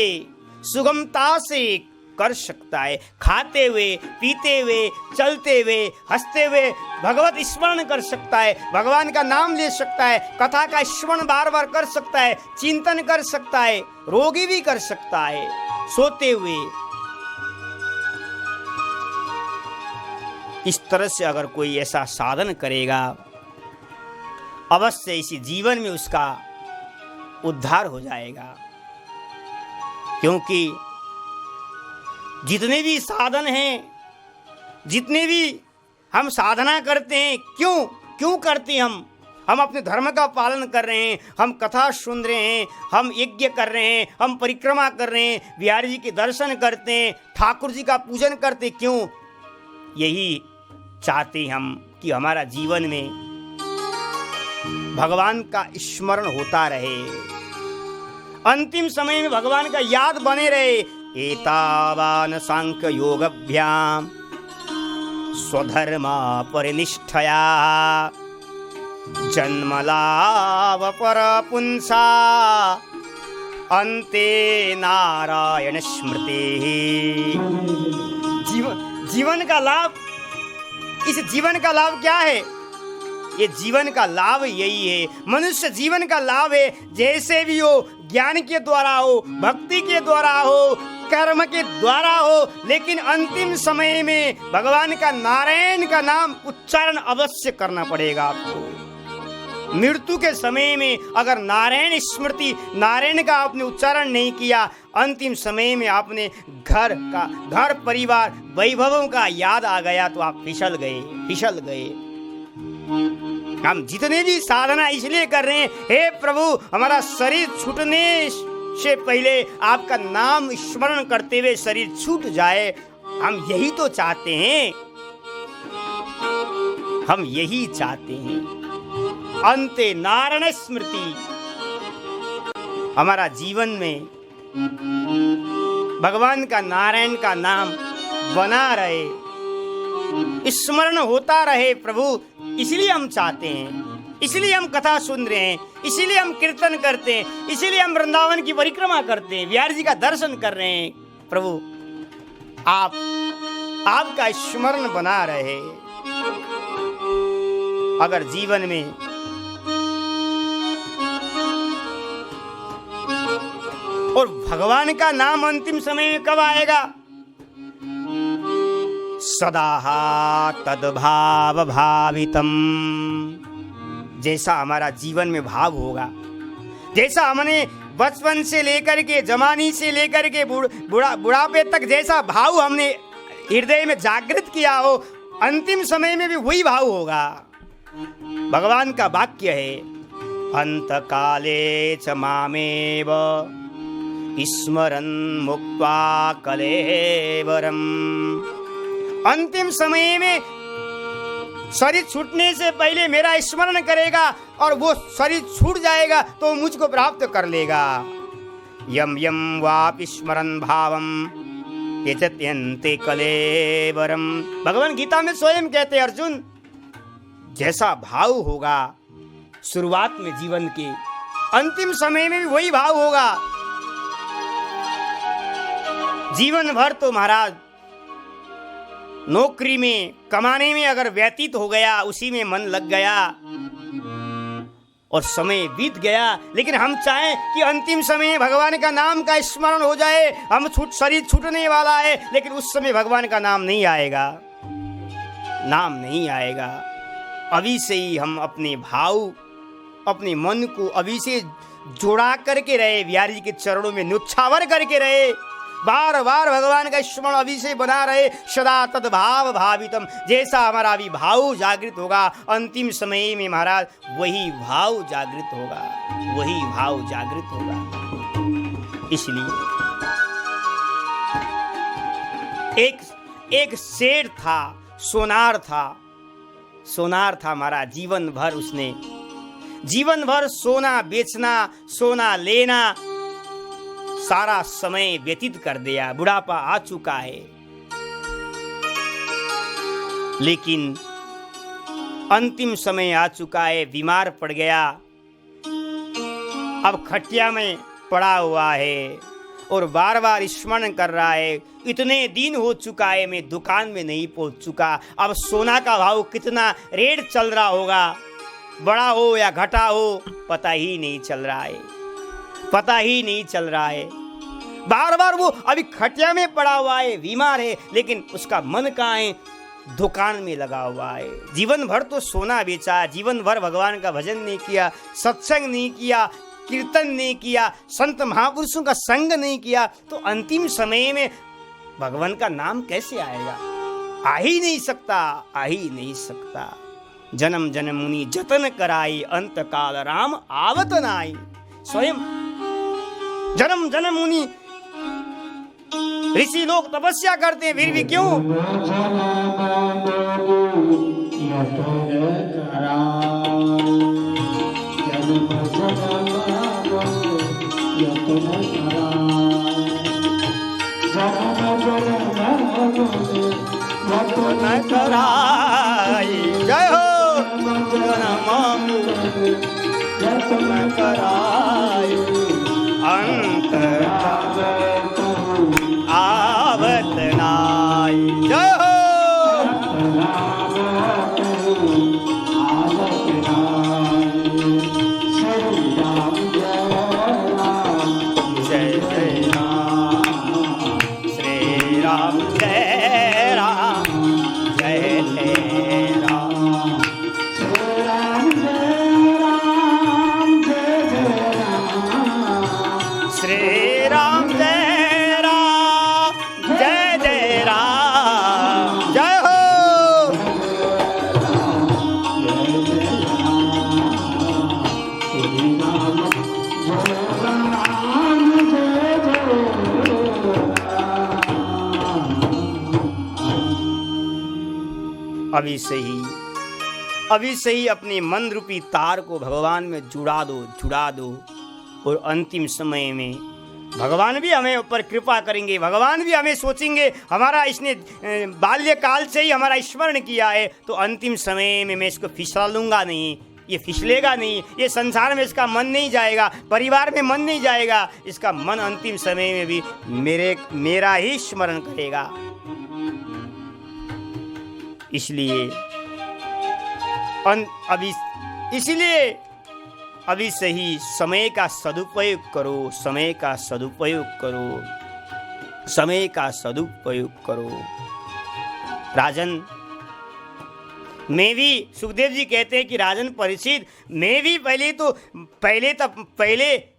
सुगमता से कर सकता है। खाते हुए, पीते हुए, चलते हुए, हंसते हुए भगवत स्मरण कर सकता है, भगवान का नाम ले सकता है, कथा का स्मरण बार बार कर सकता है, चिंतन कर सकता है, रोगी भी कर सकता है, सोते हुए। इस तरह से अगर कोई ऐसा साधन करेगा, अवश्य इसी जीवन में उसका उद्धार हो जाएगा। क्योंकि जितने भी साधन हैं, जितने भी हम साधना करते हैं, क्यों करते हैं? हम अपने धर्म का पालन कर रहे हैं, हम कथा सुन रहे हैं, हम यज्ञ कर रहे हैं, हम परिक्रमा कर रहे हैं, बिहारी जी के दर्शन करते हैं, ठाकुर जी का पूजन करते, क्यों? यही चाहते हम कि हमारा जीवन में भगवान का स्मरण होता रहे, अंतिम समय में भगवान का याद बने रहे। एतावान सांख्य योगभ्याम स्वधर्मा परिनिष्ठया जन्मलाभ पर पुंसा अन्ते नारायण स्मृति। जीवन का लाभ, इस जीवन का लाभ क्या है? ये जीवन का लाभ यही है, मनुष्य जीवन का लाभ है, जैसे भी हो, ज्ञान के द्वारा हो, भक्ति के द्वारा हो, कर्म के द्वारा हो, लेकिन अंतिम समय में भगवान का, नारायण का नाम उच्चारण अवश्य करना पड़ेगा आपको। मृत्यु के समय में अगर नारायण स्मृति, नारायण का आपने उच्चारण नहीं किया, अंतिम समय में आपने घर परिवार वैभवों का याद आ गया तो आप फिसल गए। हम जितने भी साधना इसलिए कर रहे हैं, हे प्रभु हमारा शरीर छूटने से पहले आपका नाम स्मरण करते हुए शरीर छूट जाए, हम यही तो चाहते हैं, हम यही चाहते हैं। अंते नारायण स्मृति, हमारा जीवन में भगवान का, नारायण का नाम बना रहे, स्मरण होता रहे प्रभु, इसलिए हम चाहते हैं, इसलिए हम कथा सुन रहे हैं, इसीलिए हम कीर्तन करते हैं, इसीलिए हम वृंदावन की परिक्रमा करते हैं, बिहारी जी का दर्शन कर रहे हैं। प्रभु आपका स्मरण बना रहे। अगर जीवन में और भगवान का नाम अंतिम समय में कब आएगा? सदा तद्भाव भावितम। जैसा हमारा जीवन में भाव होगा, जैसा हमने बचपन से लेकर के, जवानी से लेकर के बुढ़ापे तक जैसा भाव हमने हृदय में जागृत किया हो, अंतिम समय में भी वही भाव होगा। भगवान का वाक्य है, अंत काले च मामेव स्मरन् मुक्त्वा कलेवरम। अंतिम समय में शरीर छूटने से पहले मेरा स्मरण करेगा और वो शरीर छूट जाएगा तो मुझको प्राप्त कर लेगा। यम यम वापि स्मरन् भावम त्यजत्यन्ते कलेवरम। भगवान गीता में स्वयं कहते हैं, अर्जुन जैसा भाव होगा शुरुआत में जीवन के, अंतिम समय में भी वही भाव होगा। जीवन भर तो महाराज नौकरी में, कमाने में अगर व्यतीत हो गया, उसी में मन लग गया और समय बीत गया, लेकिन हम चाहें कि अंतिम समय भगवान का नाम का स्मरण हो जाए। हम शरीर छूटने वाला है, लेकिन उस समय भगवान का नाम नहीं आएगा, नाम नहीं आएगा। अभी से ही हम अपने भाव, अपने मन को अभी से जोड़ा करके रहे, बिहारी जी के चरणों में नुच्छावर करके रहे, बार बार भगवान का स्मरण अभी से बना रहे, सदा तद्भाव भावितम। जैसा हमारा अभी भाव जागृत होगा, अंतिम समय में महाराज वही भाव जागृत होगा, वही भाव जागृत होगा। इसलिए एक शेर था, सोनार था महाराज। जीवन भर सोना बेचना, सोना लेना, सारा समय व्यतीत कर दिया, बुढ़ापा आ चुका है। लेकिन अंतिम समय आ चुका है, बीमार पड़ गया, अब खटिया में पड़ा हुआ है और बार बार स्मरण कर रहा है, इतने दिन हो चुका है मैं दुकान में नहीं पहुंच चुका। अब सोना का भाव कितना रेट चल रहा होगा, बड़ा हो या घटा हो, पता ही नहीं चल रहा है। बार बार वो अभी खटिया में पड़ा हुआ है, बीमार है, लेकिन उसका मन कहाँ है? दुकान में लगा हुआ है। जीवन भर तो सोना बेचा, जीवन भर भगवान का भजन नहीं किया, सत्संग नहीं किया, कीर्तन नहीं किया, संत महापुरुषों का संग नहीं किया, तो अंतिम समय में भगवान का नाम कैसे आएगा? आ ही नहीं सकता। जन्म जन्म मुनि जतन कराई, अंत काल राम आवत नाई। स्वयं जन्म जन्म मुनि ऋषि लोग तपस्या करते हैं, फिर भी क्यों? जय हो अंत आवत नाई। जय हो अभी से ही अपने मन रूपी तार को भगवान में जुड़ा दो और अंतिम समय में भगवान भी हमें ऊपर कृपा करेंगे, भगवान भी हमें सोचेंगे, हमारा इसने बाल्यकाल से ही हमारा स्मरण किया है, तो अंतिम समय में मैं इसको फिसलूंगा नहीं, ये फिसलेगा नहीं, ये संसार में इसका मन नहीं जाएगा, परिवार में मन नहीं जाएगा, इसका मन अंतिम समय में भी मेरा ही स्मरण करेगा। इसलिए अभी से ही समय का सदुपयोग करो। राजन, मैं भी, सुखदेव जी कहते हैं कि राजन परीक्षित, मैं भी पहले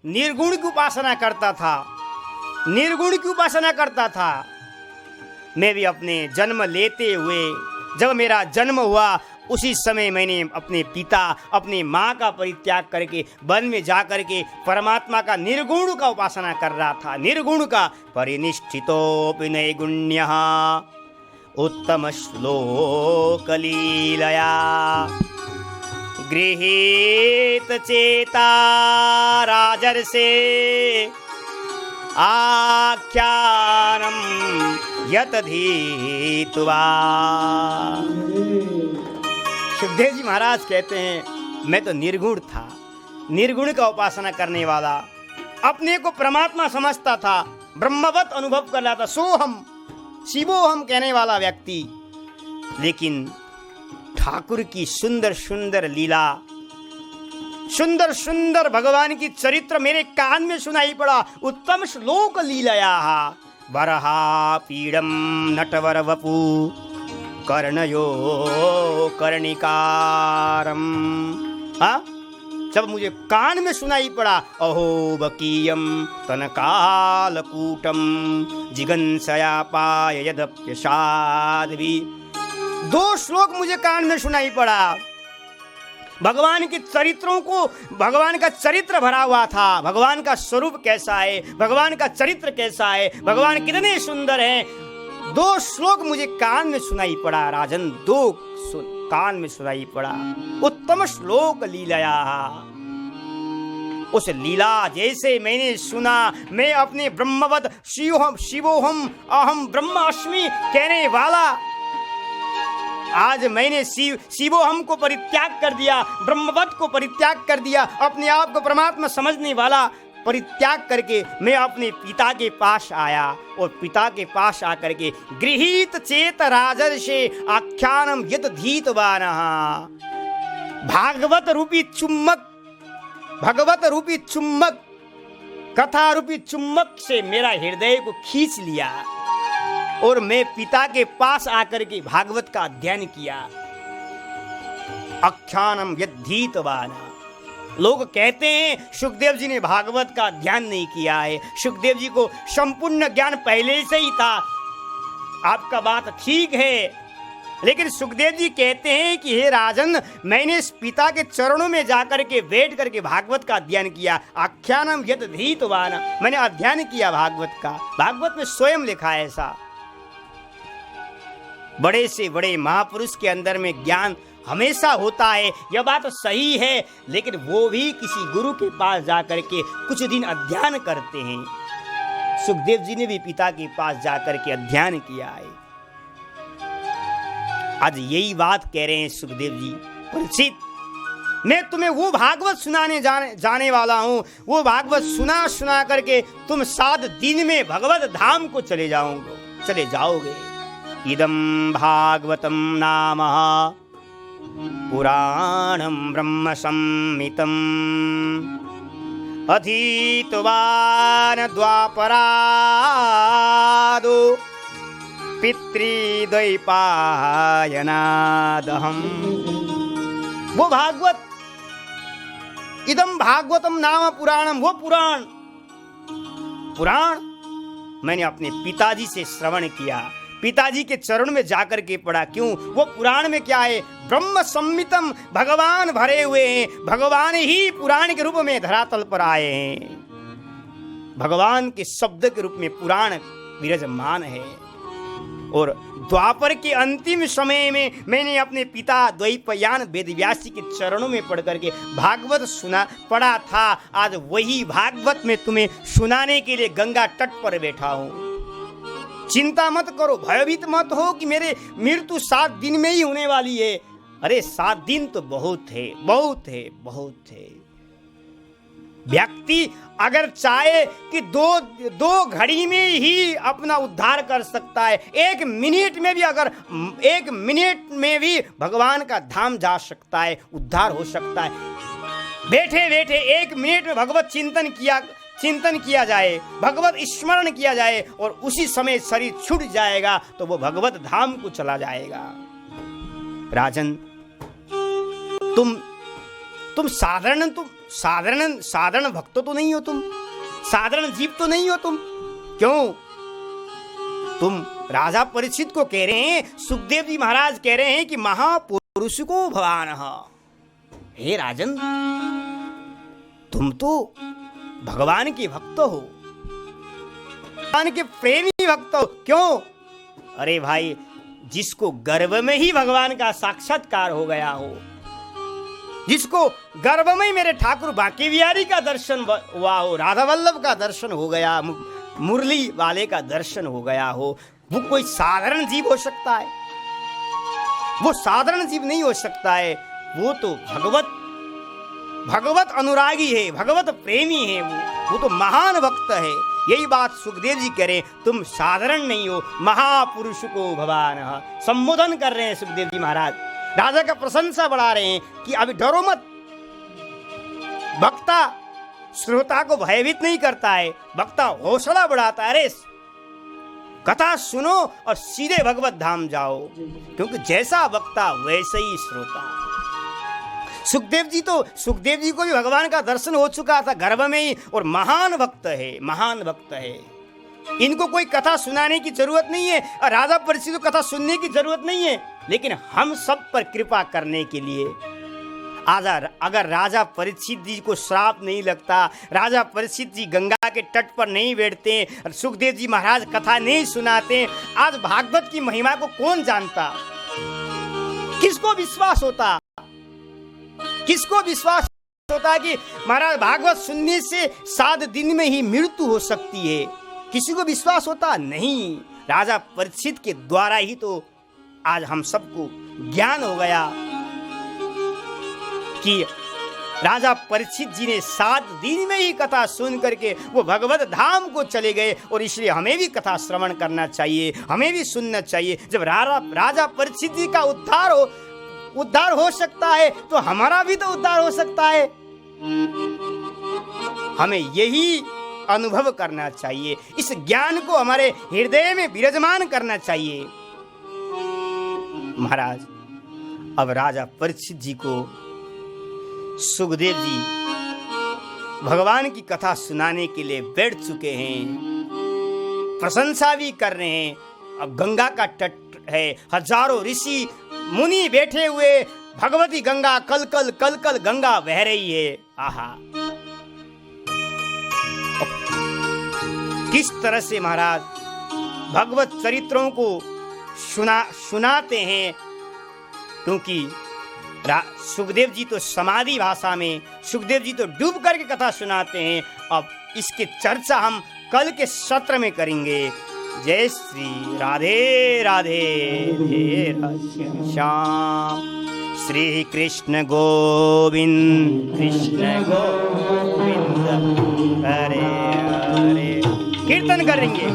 निर्गुण की उपासना करता था। मैं भी अपने जन्म लेते हुए, जब मेरा जन्म हुआ उसी समय मैंने अपने पिता, अपनी माँ का परित्याग करके वन में जा करके परमात्मा का निर्गुण का उपासना कर रहा था। निर्गुण का परिनिष्ठितोऽपि नैगुण्यः उत्तम श्लोक लीलया गृहीत चेता राजर्षे आख्यानम यतधीत्वा। सुखदेव जी महाराज कहते हैं, मैं तो निर्गुण था, निर्गुण का उपासना करने वाला, अपने को परमात्मा समझता था, ब्रह्मवत अनुभव कर रहा था, सोहम शिवोहम कहने वाला व्यक्ति। लेकिन ठाकुर की सुंदर सुंदर लीला, सुंदर सुंदर भगवान की चरित्र मेरे कान में सुनाई पड़ा। उत्तम श्लोक लीलया बरहा पीड़म नटवर वपु कर्णयो कर्णिकारम। हाँ, जब मुझे कान में सुनाई पड़ा अहो बकीयम तनकालकूटम जिगंसया पाय यदप्यसाध्वी, 2 श्लोक मुझे कान में सुनाई पड़ा। भगवान के चरित्रों को, भगवान का चरित्र भरा हुआ था, भगवान का स्वरूप कैसा है, भगवान का चरित्र कैसा है, भगवान कितने सुंदर हैं। 2 श्लोक मुझे कान में सुनाई पड़ा राजन, 2 कान में सुनाई पड़ा। उत्तम श्लोक लीलया, उस लीला जैसे मैंने सुना, मैं अपने ब्रह्मवद शिवोहम अहम ब्रह्मास्मि कहने वाला, आज मैंने शिवोहम को परित्याग कर दिया, ब्रह्मवद को परित्याग कर दिया, अपने आप को परमात्मा समझने वाला परित्याग करके मैं अपने पिता के पास आया। और पिता के पास आकर के गृहीत चेत राजर्षे आख्यानम यत धीतवानः, भागवत रूपी चुम्बक, भगवत रूपी चुम्बक, कथा रूपी चुम्बक से मेरा हृदय को खींच लिया और मैं पिता के पास आकर के भागवत का अध्ययन किया। आख्यानम यद्धीतवान। लोग कहते हैं सुखदेव जी ने भागवत का अध्ययन नहीं किया है, सुखदेव जी को संपूर्ण ज्ञान पहले से ही था। आपका बात ठीक है, लेकिन सुखदेव जी कहते हैं कि हे राजन, मैंने इस पिता के चरणों में जाकर के बैठ करके भागवत का अध्ययन किया। आख्यानम यद्धीतवान, मैंने अध्ययन किया भागवत का। भागवत में स्वयं लिखा है ऐसा। बड़े से बड़े महापुरुष के अंदर में ज्ञान हमेशा होता है, यह बात सही है, लेकिन वो भी किसी गुरु के पास जाकर के कुछ दिन अध्ययन करते हैं। सुखदेव जी ने भी पिता के पास जाकर के अध्ययन किया है। आज यही बात कह रहे हैं सुखदेव जी, परीक्षित, मैं तुम्हें वो भागवत सुनाने जाने वाला हूं। वो भागवत सुना करके तुम 7 दिन में भगवत धाम को चले जाओगे। इदं भागवतं नाम पुराणं ब्रह्म संहितं अधीतवान् द्वापरादो पितृद्वैपायनादहम्। वो भागवत, इदं भागवतं नाम पुराणम, वो पुराण मैंने अपने पिताजी से श्रवण किया, पिताजी के चरण में जाकर के पढ़ा। क्यों? वो पुराण में क्या है? ब्रह्म संहितम, भगवान भरे हुए हैं, भगवान ही पुराण के रूप में धरातल पर आए हैं। भगवान के शब्द के रूप में पुराण विराजमान है। और द्वापर के अंतिम समय में मैंने अपने पिता द्वैपायन वेदव्यास के चरणों में पढ़ करके भागवत पढ़ा था। आज वही भागवत में तुम्हें सुनाने के लिए गंगा तट पर बैठा हूं। चिंता मत करो, भयभीत मत हो कि मेरे मृत्यु 7 दिन में ही होने वाली है। अरे 7 दिन तो बहुत है। व्यक्ति अगर चाहे कि दो घड़ी में ही अपना उद्धार कर सकता है, 1 मिनट में भी, अगर 1 मिनट में भी भगवान का धाम जा सकता है, उद्धार हो सकता है। बैठे बैठे 1 मिनट में भगवत चिंतन किया जाए, भगवत स्मरण किया जाए और उसी समय शरीर छूट जाएगा तो वो भगवत धाम को चला जाएगा। राजन, तुम साधारण भक्त तो नहीं हो, तुम साधारण जीव तो नहीं हो तुम। क्यों? तुम राजा परीक्षित को कह रहे हैं, सुखदेव जी महाराज कह रहे हैं कि महापुरुष को भगवान। हे राजन, तुम तो भगवान के भक्त हो, भगवान के प्रेमी भक्त हो। क्यों? अरे भाई, जिसको गर्भ में ही भगवान का साक्षात्कार हो गया हो, जिसको गर्भ में ही मेरे ठाकुर बांके बिहारी का दर्शन हुआ हो, राधा वल्लभ का दर्शन हो गया, मुरली वाले का दर्शन हो गया हो, वो कोई साधारण जीव हो सकता है? वो साधारण जीव नहीं हो सकता है। वो तो भगवत अनुरागी है, भगवत प्रेमी है, वो तो महान भक्त है। यही बात सुखदेव जी कह रहे हैं, तुम साधारण नहीं हो, महापुरुष को भगवान। संबोधन कर रहे हैं सुखदेव जी महाराज, राजा का प्रशंसा बढ़ा रहे हैं कि अभी डरो मत। वक्ता श्रोता को भयभीत नहीं करता है, वक्ता हौसला बढ़ाता है। अरे कथा सुनो और सीधे भगवत धाम जाओ, क्योंकि जैसा वक्ता वैसे ही श्रोता। सुखदेव जी को भी भगवान का दर्शन हो चुका था गर्भ में ही, और महान भक्त है, महान भक्त है। इनको कोई कथा सुनाने की जरूरत नहीं है, और राजा परीक्षित को कथा सुनने की जरूरत नहीं है। लेकिन हम सब पर कृपा करने के लिए आज अगर राजा परीक्षित जी को श्राप नहीं लगता, राजा परीक्षित जी गंगा के तट पर नहीं बैठते, और सुखदेव जी महाराज कथा नहीं सुनाते, आज भागवत की महिमा को कौन जानता? किसको विश्वास होता? किसको विश्वास होता कि महाराज भागवत सुनने से 7 दिन में ही मृत्यु हो सकती है? किसी को विश्वास होता नहीं। राजा परीक्षित के द्वारा ही तो आज हम सबको ज्ञान हो गया कि राजा परीक्षित जी ने 7 दिन में ही कथा सुन करके वो भगवत धाम को चले गए। और इसलिए हमें भी कथा श्रवण करना चाहिए, हमें भी सुनना चाहिए। जब राजा परीक्षित जी का उद्धार हो सकता है तो हमारा भी तो उद्धार हो सकता है। हमें यही अनुभव करना चाहिए, इस ज्ञान को हमारे हृदय में विराजमान करना चाहिए। महाराज अब राजा परीक्षित जी को सुखदेव जी भगवान की कथा सुनाने के लिए बैठ चुके हैं, प्रशंसा भी कर रहे हैं। अब गंगा का तट है, हजारों ऋषि मुनि बैठे हुए, भगवती गंगा कल कल गंगा बह रही है। आहा, किस तरह से महाराज भगवत चरित्रों को सुनाते हैं, क्योंकि सुखदेव जी तो समाधि भाषा में, सुखदेव जी तो डूब करके कथा सुनाते हैं। अब इसकी चर्चा हम कल के सत्र में करेंगे। जय श्री राधे राधे, जय राधे श्याम। श्री कृष्ण गोविंद कृष्ण गोविंद, हरे हरे। कीर्तन करेंगे।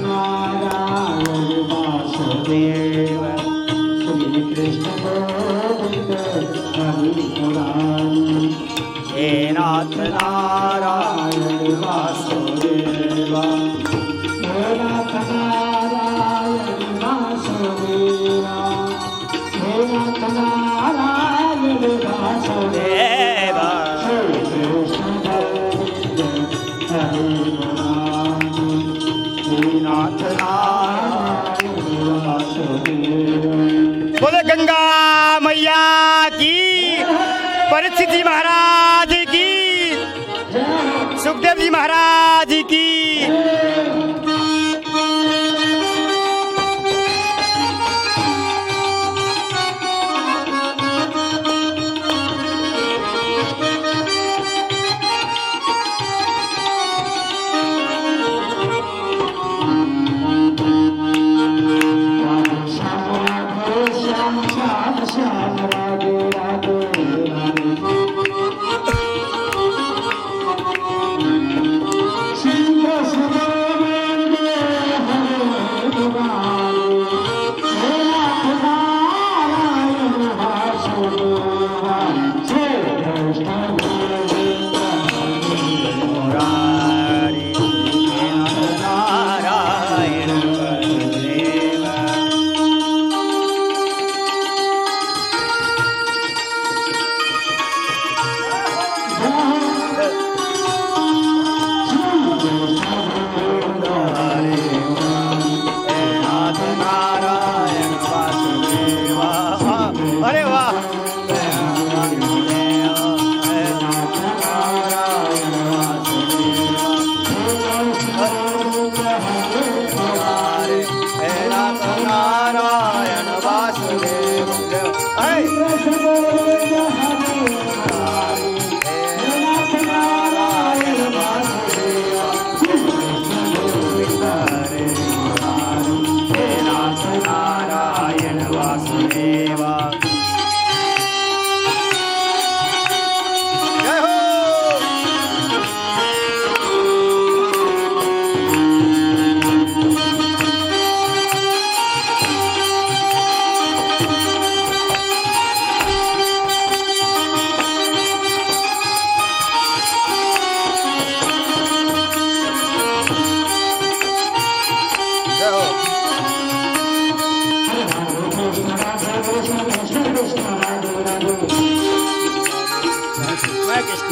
हे नाथ नारायण वासुदेवा, हे नाथ नारायण वासुदेवा, हे नाथ नारायण वासुदेवा, हे नाथ नारायण वासुदेवा। बोले गंगा मैया की, परीक्षित जी महाराज की, सुखदेव जी महाराज की।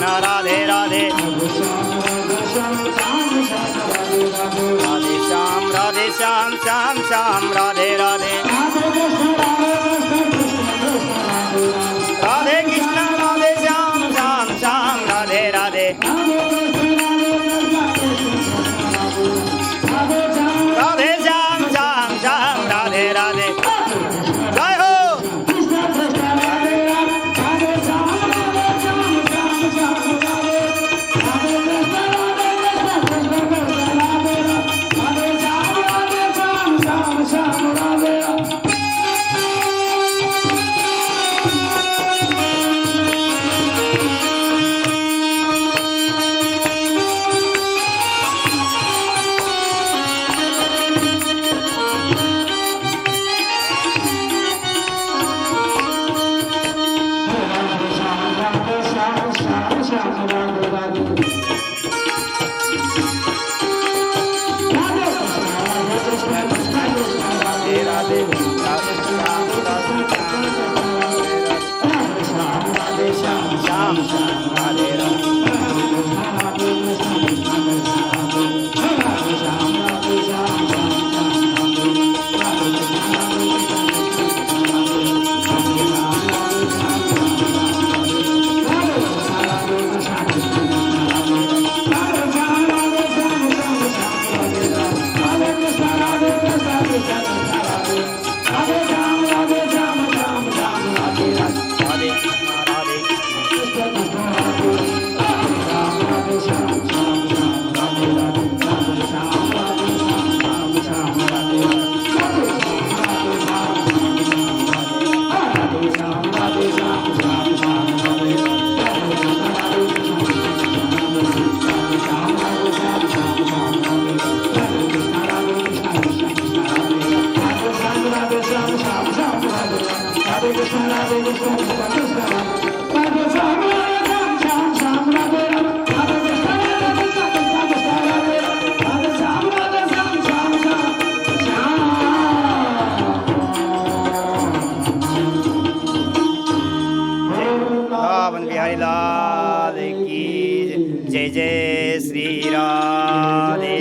राधे राधे राधे श्याम श्याम श्याम राधे राधे राधे कृष्ण राधे श्याम श्याम श्याम राधे राधे राधे श्याम श्याम श्याम राधे राधे जय हो जय जय श्री राधे